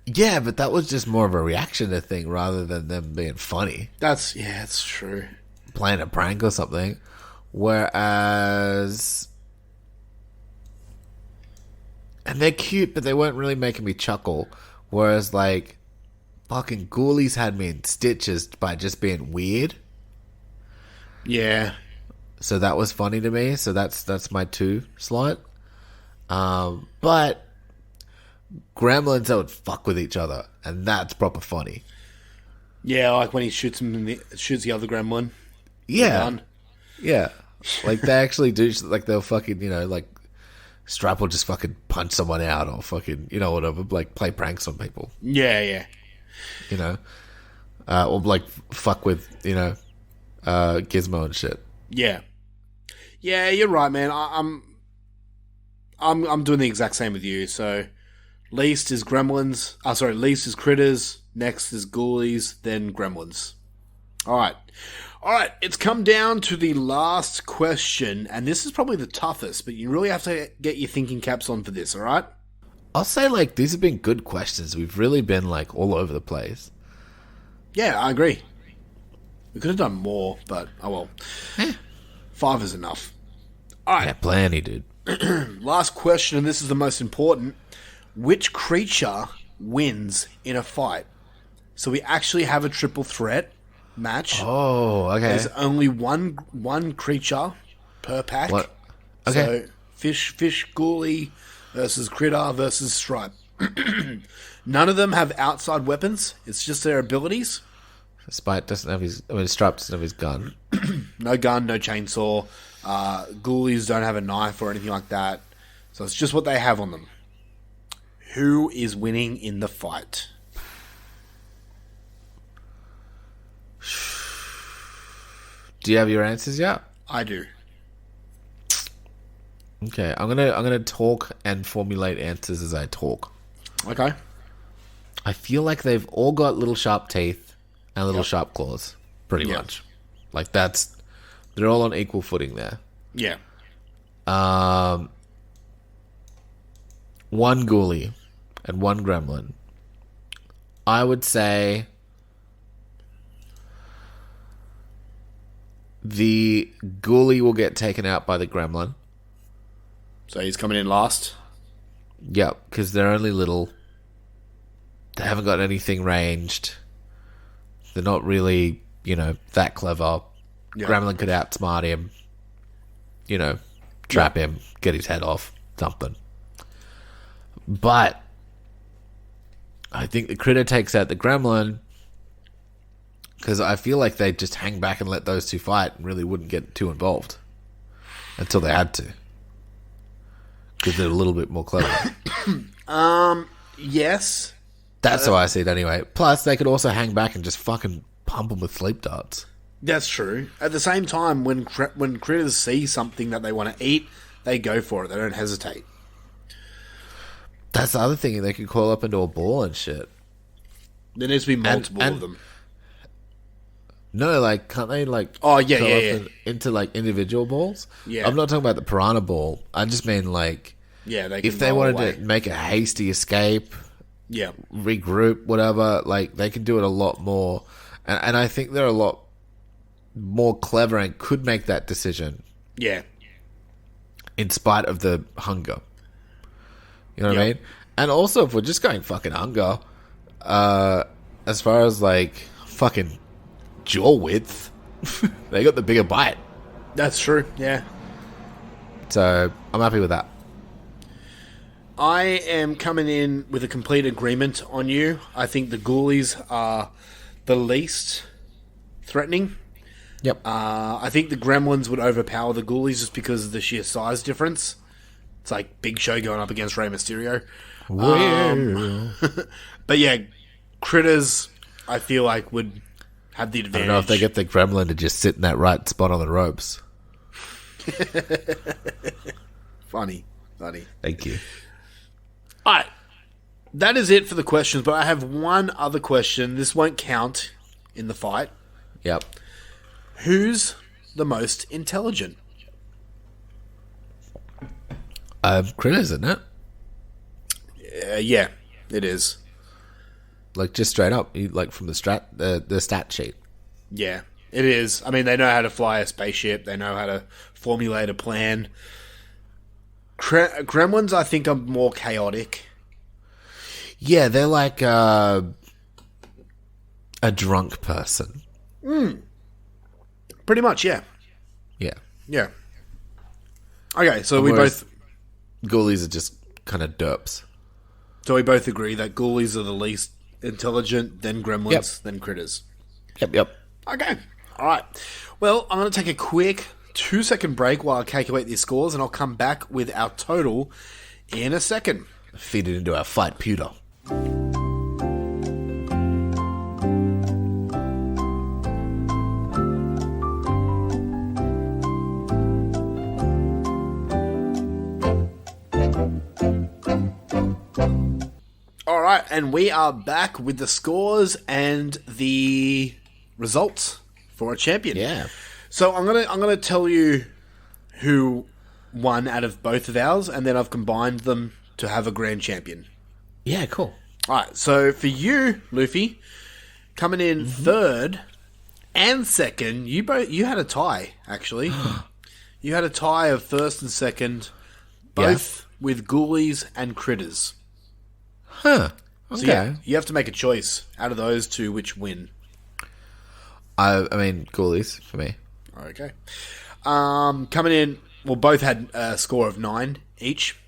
Yeah, but that was just more of a reaction to thing rather than them being funny. That's true. Playing a prank or something. Whereas... And they're cute, but they weren't really making me chuckle. Whereas, like, fucking Ghoulies had me in stitches by just being weird. Yeah. So that was funny to me. So that's my 2 slot. But Gremlins, they would fuck with each other, and that's proper funny. Yeah, like when he shoots the other gremlin. Yeah. Yeah. Like, they actually do, like, they'll fucking, like, Strap will just fucking punch someone out or fucking, whatever, like, play pranks on people. Yeah. Or, like, fuck with, Gizmo and shit. Yeah. Yeah, you're right, man. I'm doing the exact same with you, so... Least is Gremlins. Least is Critters. Next is Ghoulies. Then Gremlins. All right. It's come down to the last question, and this is probably the toughest, but you really have to get your thinking caps on for this, all right? I'll say, like, these have been good questions. We've really been, like, all over the place. Yeah, I agree. We could have done more, but oh well. 5 is enough. All right. Yeah, plenty, dude. Last question, and this is the most important. Which creature wins in a fight? So we actually have a triple threat match. Oh, okay. There's only one creature per pack. What? Okay. So fish, ghoulie versus critter versus stripe. None of them have outside weapons. It's just their abilities. Stripe doesn't have Stripe doesn't have his gun. No gun, no chainsaw. Ghoulies don't have a knife or anything like that. So it's just what they have on them. Who is winning in the fight? Do you have your answers yet? I do. Okay, I'm gonna talk and formulate answers as I talk. Okay. I feel like they've all got little sharp teeth and little sharp claws, pretty much. Like they're all on equal footing there. Yeah. One ghoulie and one gremlin. I would say the ghoulie will get taken out by the gremlin. So he's coming in last? Yep, because they're only little. They haven't got anything ranged. They're not really, that clever. Yeah. Gremlin could outsmart him. Trap him, get his head off, something. But I think the critter takes out the gremlin because I feel like they just hang back and let those two fight and really wouldn't get too involved until they had to. Because they're a little bit more clever. Yes. That's how I see it anyway. Plus, they could also hang back and just fucking pump them with sleep darts. That's true. At the same time, when critters see something that they want to eat, they go for it. They don't hesitate. That's the other thing. They could coil up into a ball and shit. There needs to be multiple of them. No, like, can't they, like... Oh, yeah, coil yeah. up into, like, individual balls? Yeah. I'm not talking about the piranha ball. I just mean, like... Yeah, they can if they roll wanted away. to make a hasty escape... Yeah. Regroup, whatever, like, they can do it a lot more. And I think they're a lot more clever and could make that decision. Yeah. In spite of the hunger. You know what I mean? And also, if we're just going fucking hunger, as far as, like, fucking jaw width, they got the bigger bite. That's true, yeah. So, I'm happy with that. I am coming in with a complete agreement on you. I think the ghoulies are the least threatening. Yep. I think the gremlins would overpower the ghoulies just because of the sheer size difference. It's like Big Show going up against Rey Mysterio. But yeah, critters, I feel like, would have the advantage. I don't know if they get the gremlin to just sit in that right spot on the ropes. Funny. Thank you. Alright, that is it for the questions, but I have one other question. This won't count in the fight. Yep. Who's the most intelligent? Critters, isn't it? Yeah, it is. Like, just straight up, like from the stat sheet. Yeah, it is. I mean, they know how to fly a spaceship. They know how to formulate a plan. Gremlins, I think, are more chaotic. Yeah, they're like a drunk person. Pretty much, yeah. Yeah. Yeah. Okay, so we Whereas both... Ghoulies are just kind of derps. So we both agree that ghoulies are the least intelligent, then gremlins, Yep. then critters. Yep. Okay. All right. Well, I'm going to take a quick 2-second break while I calculate these scores, and I'll come back with our total in a second. Feed it into our fight pewter. All right, and we are back with the scores and the results for a champion. Yeah. So I'm gonna tell you who won out of both of ours, and then I've combined them to have a grand champion. Yeah, cool. All right. So for you, Luffy, coming in third and second, you had a tie actually. You had a tie of first and second, both with ghoulies and critters. Huh. Okay. So yeah, you have to make a choice out of those two which win. I mean, ghoulies for me. Okay. Coming in, well, both had a score of 9 each.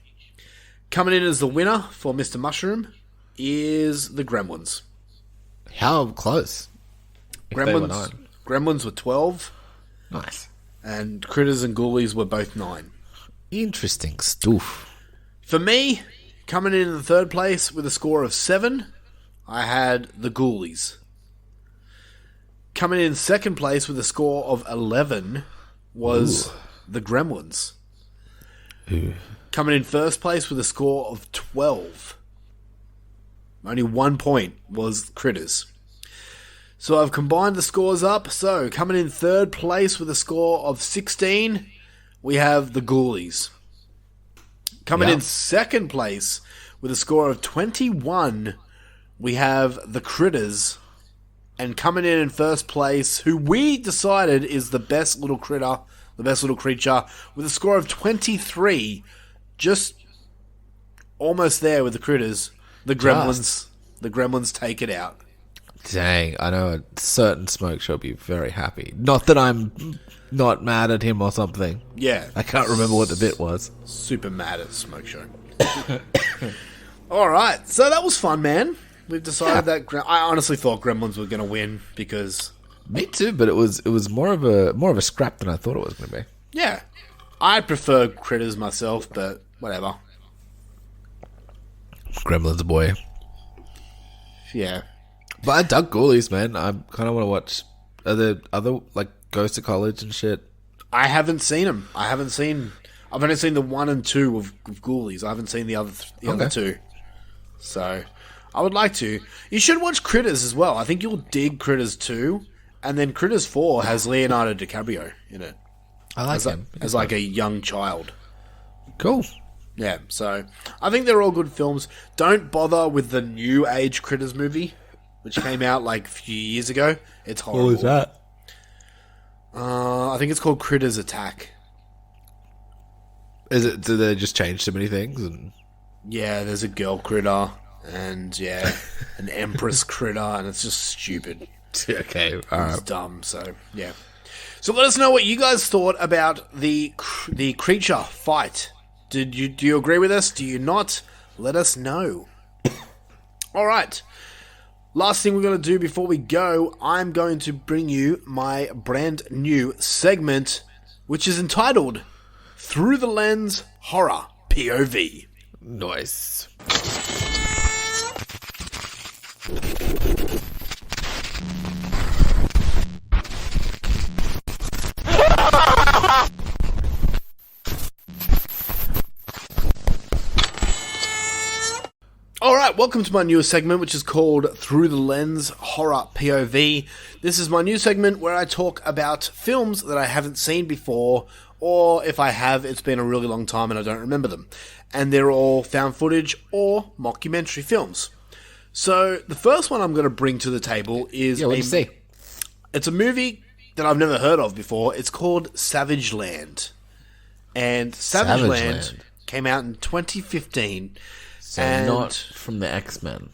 Coming in as the winner for Mr. Mushroom is the Gremlins. How close? If they were 9. Gremlins were 12, Nice. and Critters and Ghoulies were both 9. Interesting stuff. For me, coming in the third place with a score of 7, I had the Ghoulies. Coming in second place with a score of 11 was the Gremlins. Ooh. Coming in first place with a score of 12. Only 1 point was Critters. So I've combined the scores up. So coming in third place with a score of 16, we have the Ghoulies. Coming in second place with a score of 21, we have the Critters. And coming in first place, who we decided is the best little critter, the best little creature, with a score of 23, just almost there with the Critters. The Gremlins. The Gremlins take it out. Dang, I know a certain Smoke shall be very happy. Not that I'm not mad at him or something. Yeah. I can't remember what the bit was. Super mad at Smoke Show. Alright, so that was fun, man. We've decided that... I honestly thought Gremlins were going to win because... Me too, but it was more of a scrap than I thought it was going to be. Yeah. I prefer Critters myself, but whatever. Gremlins boy. Yeah. But I dug Ghoulies, man. I kind of want to watch other like Ghost of College and shit. I haven't seen them. I've only seen the 1 and 2 of Ghoulies. I haven't seen the other two. So, I would like to. You should watch Critters as well. I think you'll dig Critters 2. And then Critters 4 has Leonardo DiCaprio in it. I like him. As like a young child. Cool. Yeah, so I think they're all good films. Don't bother with the New Age Critters movie, which came out like a few years ago. It's horrible. What was that? I think it's called Critters Attack. Is it? Do they just change so many things? And Yeah, there's a girl critter, and yeah, an empress critter, and it's just stupid. okay, all It's right. dumb, so yeah. So let us know what you guys thought about the creature fight. Do you agree with us? Do you not? Let us know. All right. Last thing we're going to do before we go, I'm going to bring you my brand new segment, which is entitled Through the Lens Horror POV. Nice. welcome to my newest segment, which is called Through the Lens Horror POV. This is my new segment where I talk about films that I haven't seen before, or if I have, it's been a really long time and I don't remember them. And they're all found footage or mockumentary films. So the first one I'm going to bring to the table is it's a movie that I've never heard of before. It's called Savage Land. And Savage Land came out in 2015. So not from the X-Men.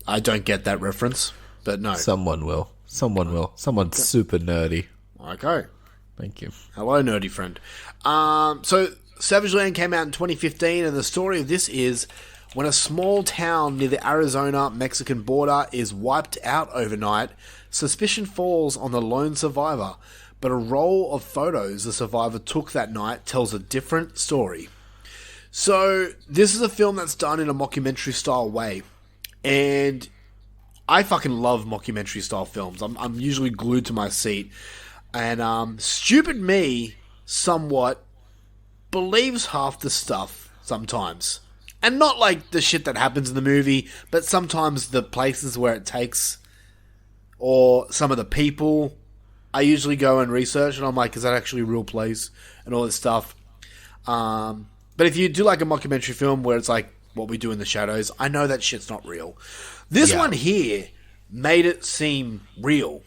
I don't get that reference, but no. Someone will. Someone's super nerdy. Okay. Thank you. Hello, nerdy friend. So Savage Land came out in 2015, and the story of this is when a small town near the Arizona-Mexican border is wiped out overnight, suspicion falls on the lone survivor, but a roll of photos the survivor took that night tells a different story. So, this is a film that's done in a mockumentary-style way, and I fucking love mockumentary-style films. I'm usually glued to my seat, and stupid me somewhat believes half the stuff sometimes. And not like the shit that happens in the movie, but sometimes the places where it takes, or some of the people, I usually go and research, and I'm like, is that actually a real place? And all this stuff. But if you do like a mockumentary film where it's like What We Do in the Shadows, I know that shit's not real. This one here made it seem real.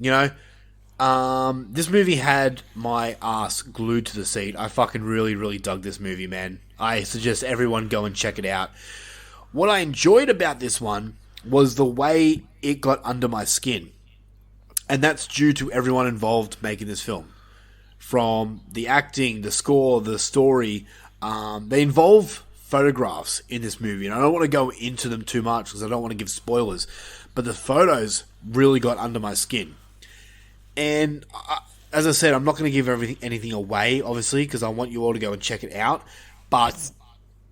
You know? This movie had my ass glued to the seat. I fucking really, really dug this movie, man. I suggest everyone go and check it out. What I enjoyed about this one was the way it got under my skin. And that's due to everyone involved making this film. From the acting, the score, the story, they involve photographs in this movie. And I don't want to go into them too much because I don't want to give spoilers. But the photos really got under my skin. And as I said, I'm not going to give anything away, obviously, because I want you all to go and check it out. But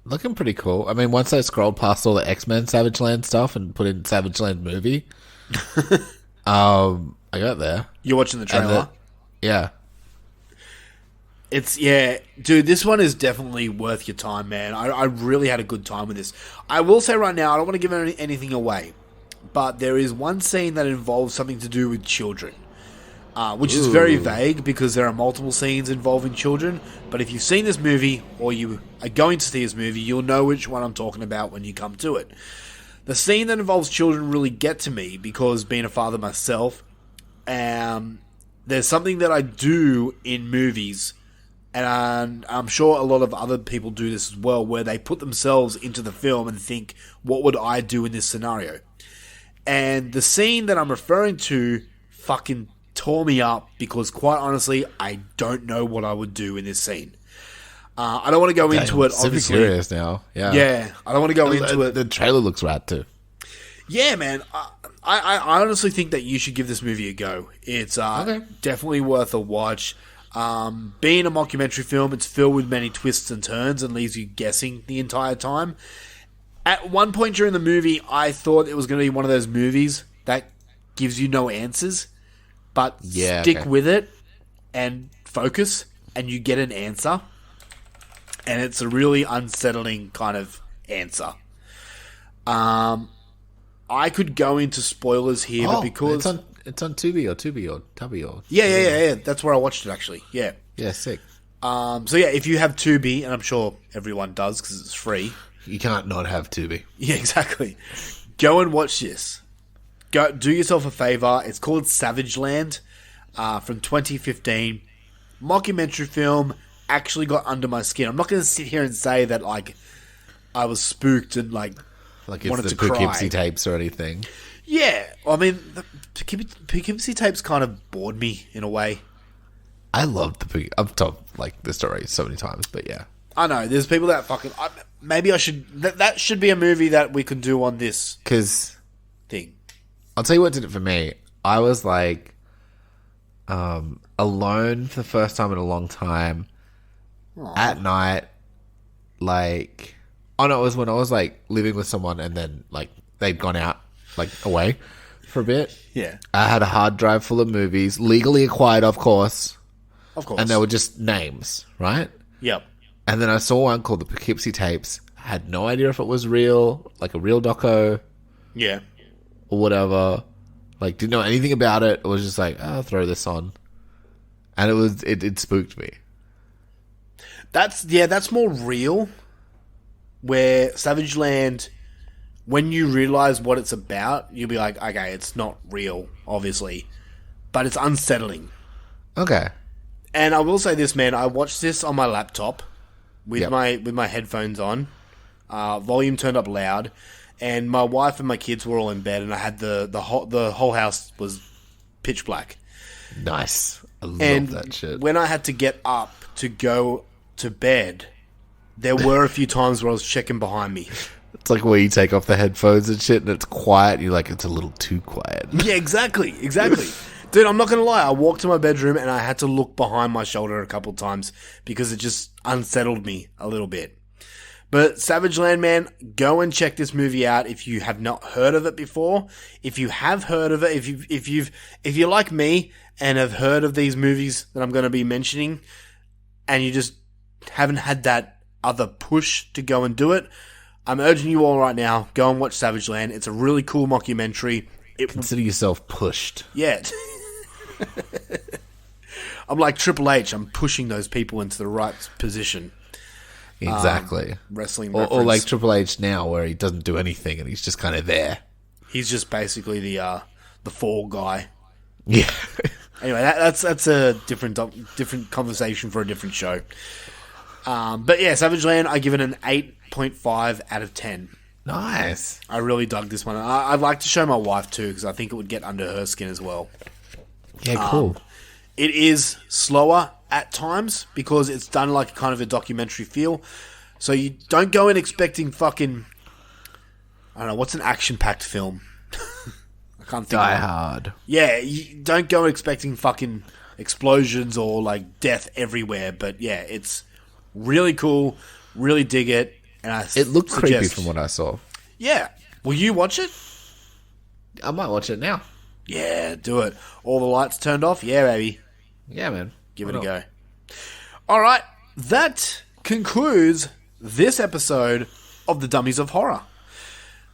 looking pretty cool. I mean, once I scrolled past all the X-Men Savage Land stuff and put in Savage Land movie, I got there. You're watching the trailer? Yeah. Dude, this one is definitely worth your time, man. I really had a good time with this. I will say right now, I don't want to give anything away, but there is one scene that involves something to do with children, which is very vague because there are multiple scenes involving children, but if you've seen this movie, or you are going to see this movie, you'll know which one I'm talking about when you come to it. The scene that involves children really get to me because being a father myself, there's something that I do in movies, and I'm sure a lot of other people do this as well, where they put themselves into the film and think, what would I do in this scenario? And the scene that I'm referring to fucking tore me up because, quite honestly, I don't know what I would do in this scene. I don't want to go into it, obviously. I'm curious now. Yeah, I don't want to go into it. The trailer looks rad too. Yeah, man. I honestly think that you should give this movie a go. It's definitely worth a watch. Being a mockumentary film, it's filled with many twists and turns and leaves you guessing the entire time. At one point during the movie, I thought it was going to be one of those movies that gives you no answers, but stick with it and focus, and you get an answer. And it's a really unsettling kind of answer. I could go into spoilers here, but because it's on Tubi or Tubby or yeah. That's where I watched it actually. Yeah, sick. So yeah, if you have Tubi, and I'm sure everyone does because it's free. You can't not have Tubi. Yeah, exactly. Go and watch this. Go do yourself a favor. It's called Savage Land, from 2015. Mockumentary film. Actually got under my skin. I'm not going to sit here and say that like I was spooked and like it's wanted the to cry. Poughkeepsie tapes or anything. Yeah, I mean, the Poughkeepsie tapes kind of bored me in a way. I loved I've told like the story so many times, but yeah, I know there's people that fucking. Maybe I should. That should be a movie that we can do on this thing. I'll tell you what did it for me. I was like alone for the first time in a long time. Aww. At night, like, oh no, it was when I was like living with someone and then like they'd gone out like away for a bit. Yeah, I had a hard drive full of movies, legally acquired, of course, and they were just names, right? Yep. And then I saw one called the Poughkeepsie tapes, had no idea if it was real, like a real doco Yeah. or whatever. Like, didn't know anything about it. It was just like, I'll throw this on. And it spooked me. That's more real. Where Savage Land, when you realize what it's about, you'll be like, okay, it's not real, obviously, but it's unsettling. Okay. And I will say this, man, I watched this on my laptop with Yep. my headphones on, volume turned up loud, and my wife and my kids were all in bed, and I had the whole house was pitch black. Nice. I love And that shit. when I had to get up to go to bed, there were a few times where I was checking behind me. It's like where you take off the headphones and shit and it's quiet and you're like, it's a little too quiet. Yeah, exactly. Dude, I'm not going to lie. I walked to my bedroom and I had to look behind my shoulder a couple times because it just unsettled me a little bit. But Savage Land, man, go and check this movie out if you have not heard of it before. If you have heard of it, if you're like me and have heard of these movies that I'm going to be mentioning and you just haven't had that other push to go and do it, I'm urging you all right now, go and watch Savage Land. It's a really cool mockumentary. Consider yourself pushed. Yeah. I'm like Triple H. I'm pushing those people into the right position. Exactly. Wrestling Or reference. like Triple H now where he doesn't do anything and he's just kind of there. He's just basically the fall guy. Yeah. Anyway, that's a different conversation for a different show. But yeah, Savage Land, I give it an 8.5 out of 10. Nice. I really dug this one. I'd like to show my wife too because I think it would get under her skin as well. Yeah, cool. It is slower at times because it's done like kind of a documentary feel. So you don't go in expecting fucking... I don't know, what's an action-packed film? I can't think Die of it. Hard. Yeah, you don't go expecting fucking explosions or like death everywhere. But yeah, it's really cool. Really dig it. And It looked creepy suggest- from what I saw. Yeah. Will you watch it? I might watch it now. Yeah, do it. All the lights turned off? Yeah, baby. Yeah, man. Give it a go. All right. That concludes this episode of the Dummies of Horror.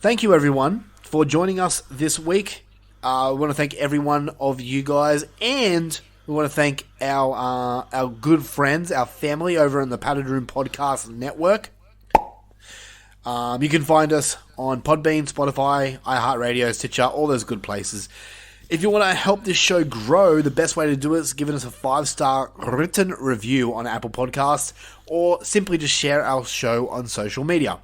Thank you, everyone, for joining us this week. We want to thank every one of you guys, and we want to thank our good friends, our family over in the Padded Room Podcast Network. You can find us on Podbean, Spotify, iHeartRadio, Stitcher, all those good places. If you want to help this show grow, the best way to do it is giving us a 5-star written review on Apple Podcasts, or simply just share our show on social media.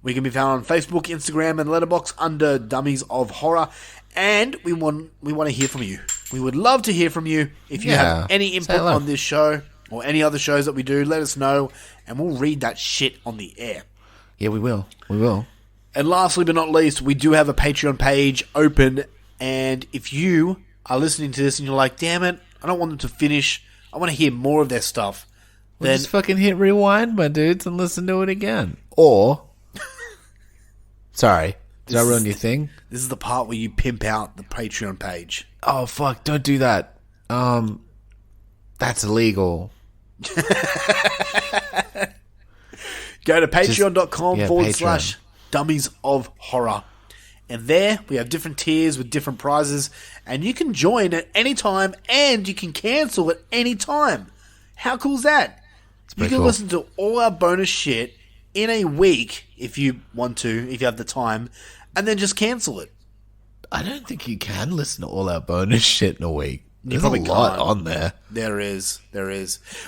We can be found on Facebook, Instagram, and Letterboxd under Dummies of Horror, and we want to hear from you. We would love to hear from you. If you have any input on this show or any other shows that we do, let us know, and we'll read that shit on the air. Yeah, we will. We will. And lastly but not least, we do have a Patreon page open, and if you are listening to this and you're like, damn it, I don't want them to finish, I want to hear more of their stuff, Well, then just fucking hit rewind, my dudes, and listen to it again. Or... Sorry. Did I ruin your thing? this is the part where you pimp out the Patreon page. Oh, fuck. Don't do that. That's illegal. Go to patreon.com yeah, / Dummies of Horror. And there we have different tiers with different prizes, and you can join at any time and you can cancel at any time. How cool is that? You can cool. listen to all our bonus shit in a week if you want to, if you have the time, and then just cancel it. I don't think you can listen to all our bonus shit in a week. There's a probably lot can't. on there. There is.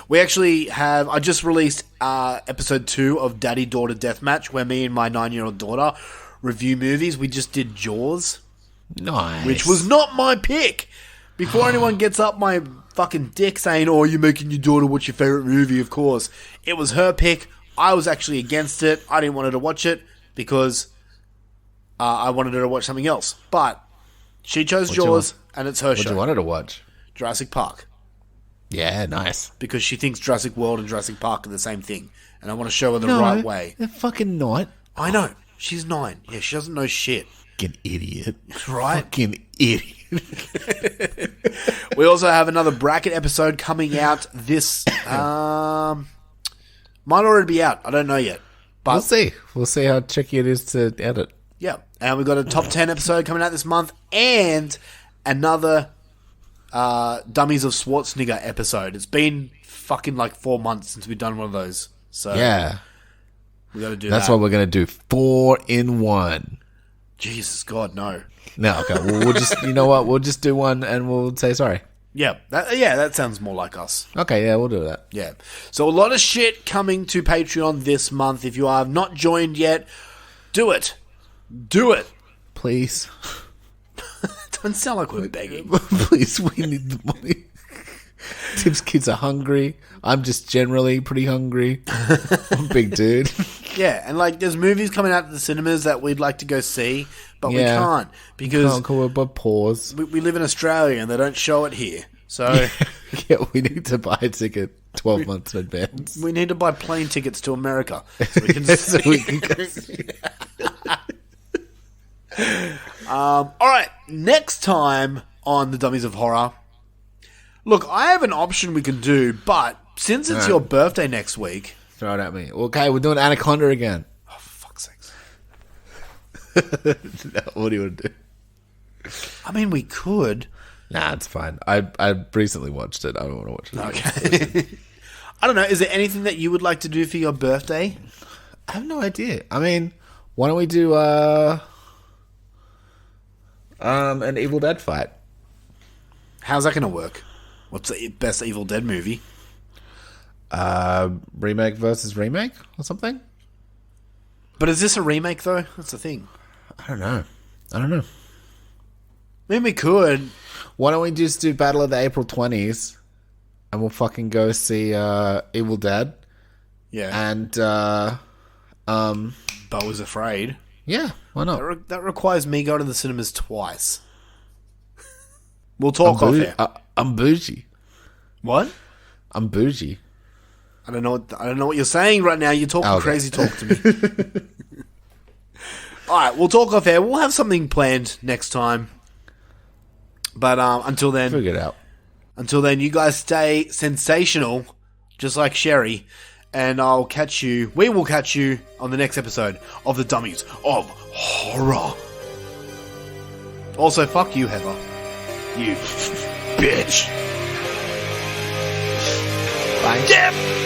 We actually have, I just released episode 2 of Daddy Daughter Deathmatch, where me and my 9-year-old daughter review movies. We just did Jaws, Nice. which was not my pick. Before anyone gets up my fucking dick saying, oh, you're making your daughter watch your favorite movie, of course. It was her pick. I was actually against it. I didn't want her to watch it because I wanted her to watch something else. But she chose Jaws, and it's her What do show. you want her to watch? Jurassic Park. Yeah, nice. Because she thinks Jurassic World and Jurassic Park are the same thing. And I want to show her the right way. They're fucking not. I know. She's 9. Yeah, she doesn't know shit. Fucking idiot. Right? Fucking idiot. We also have another bracket episode coming out this... might already be out. I don't know yet. But We'll see. We'll see how tricky it is to edit. yeah, and we've got a top 10 episode coming out this month and another Dummies of Schwarzenegger episode. It's been fucking like 4 months since we've done one of those. So Yeah. we got to do That's that. what we're going to do. 4 in 1. Jesus, God, no. No, okay. Well, we'll just, you know what? We'll just do one and we'll say sorry. Yeah, that sounds more like us. Okay, yeah, we'll do that. Yeah. So a lot of shit coming to Patreon this month. If you have not joined yet, do it. Do it. Please. Don't sound like we're begging. Please, we need the money. Tim's kids are hungry. I'm just generally pretty hungry. I'm a big dude. Yeah, and like there's movies coming out to the cinemas that we'd like to go see, but we Yeah. can't because Can't call it but pause. we live in Australia and they don't show it here. So Yeah, we need to buy a ticket 12 months in advance. we need to buy plane tickets to America so we can So we can go see. All right, next time on the Dummies of Horror. Look, I have an option we can do, but since it's your birthday next week, Throw it at me. Okay, we're doing Anaconda again. oh fuck's sakes. No, what do you want to do? I mean, we could. Nah, it's fine. I recently watched it. I don't want to watch it. Okay. I don't know. Is there anything that you would like to do for your birthday? I have no idea. I mean, why don't we do an Evil Dead fight? How's that going to work? What's the best Evil Dead movie? Remake versus remake or something? But is this a remake, though? That's the thing. I don't know. I mean, we could. Why don't we just do Battle of the April 20s and we'll fucking go see Evil Dead Yeah. and Bo was afraid. yeah, why not? That requires me going to the cinemas twice. We'll talk off air. I'm bougie. What? I'm bougie. I don't know what you're saying right now. You're talking Okay. crazy talk to me. All right, we'll talk off air. We'll have something planned next time. But until then, Figure it out. you guys stay sensational, just like Sherry. And we will catch you on the next episode of the Dummies of Horror. Also, fuck you, Heather. You bitch. Bye. Yep.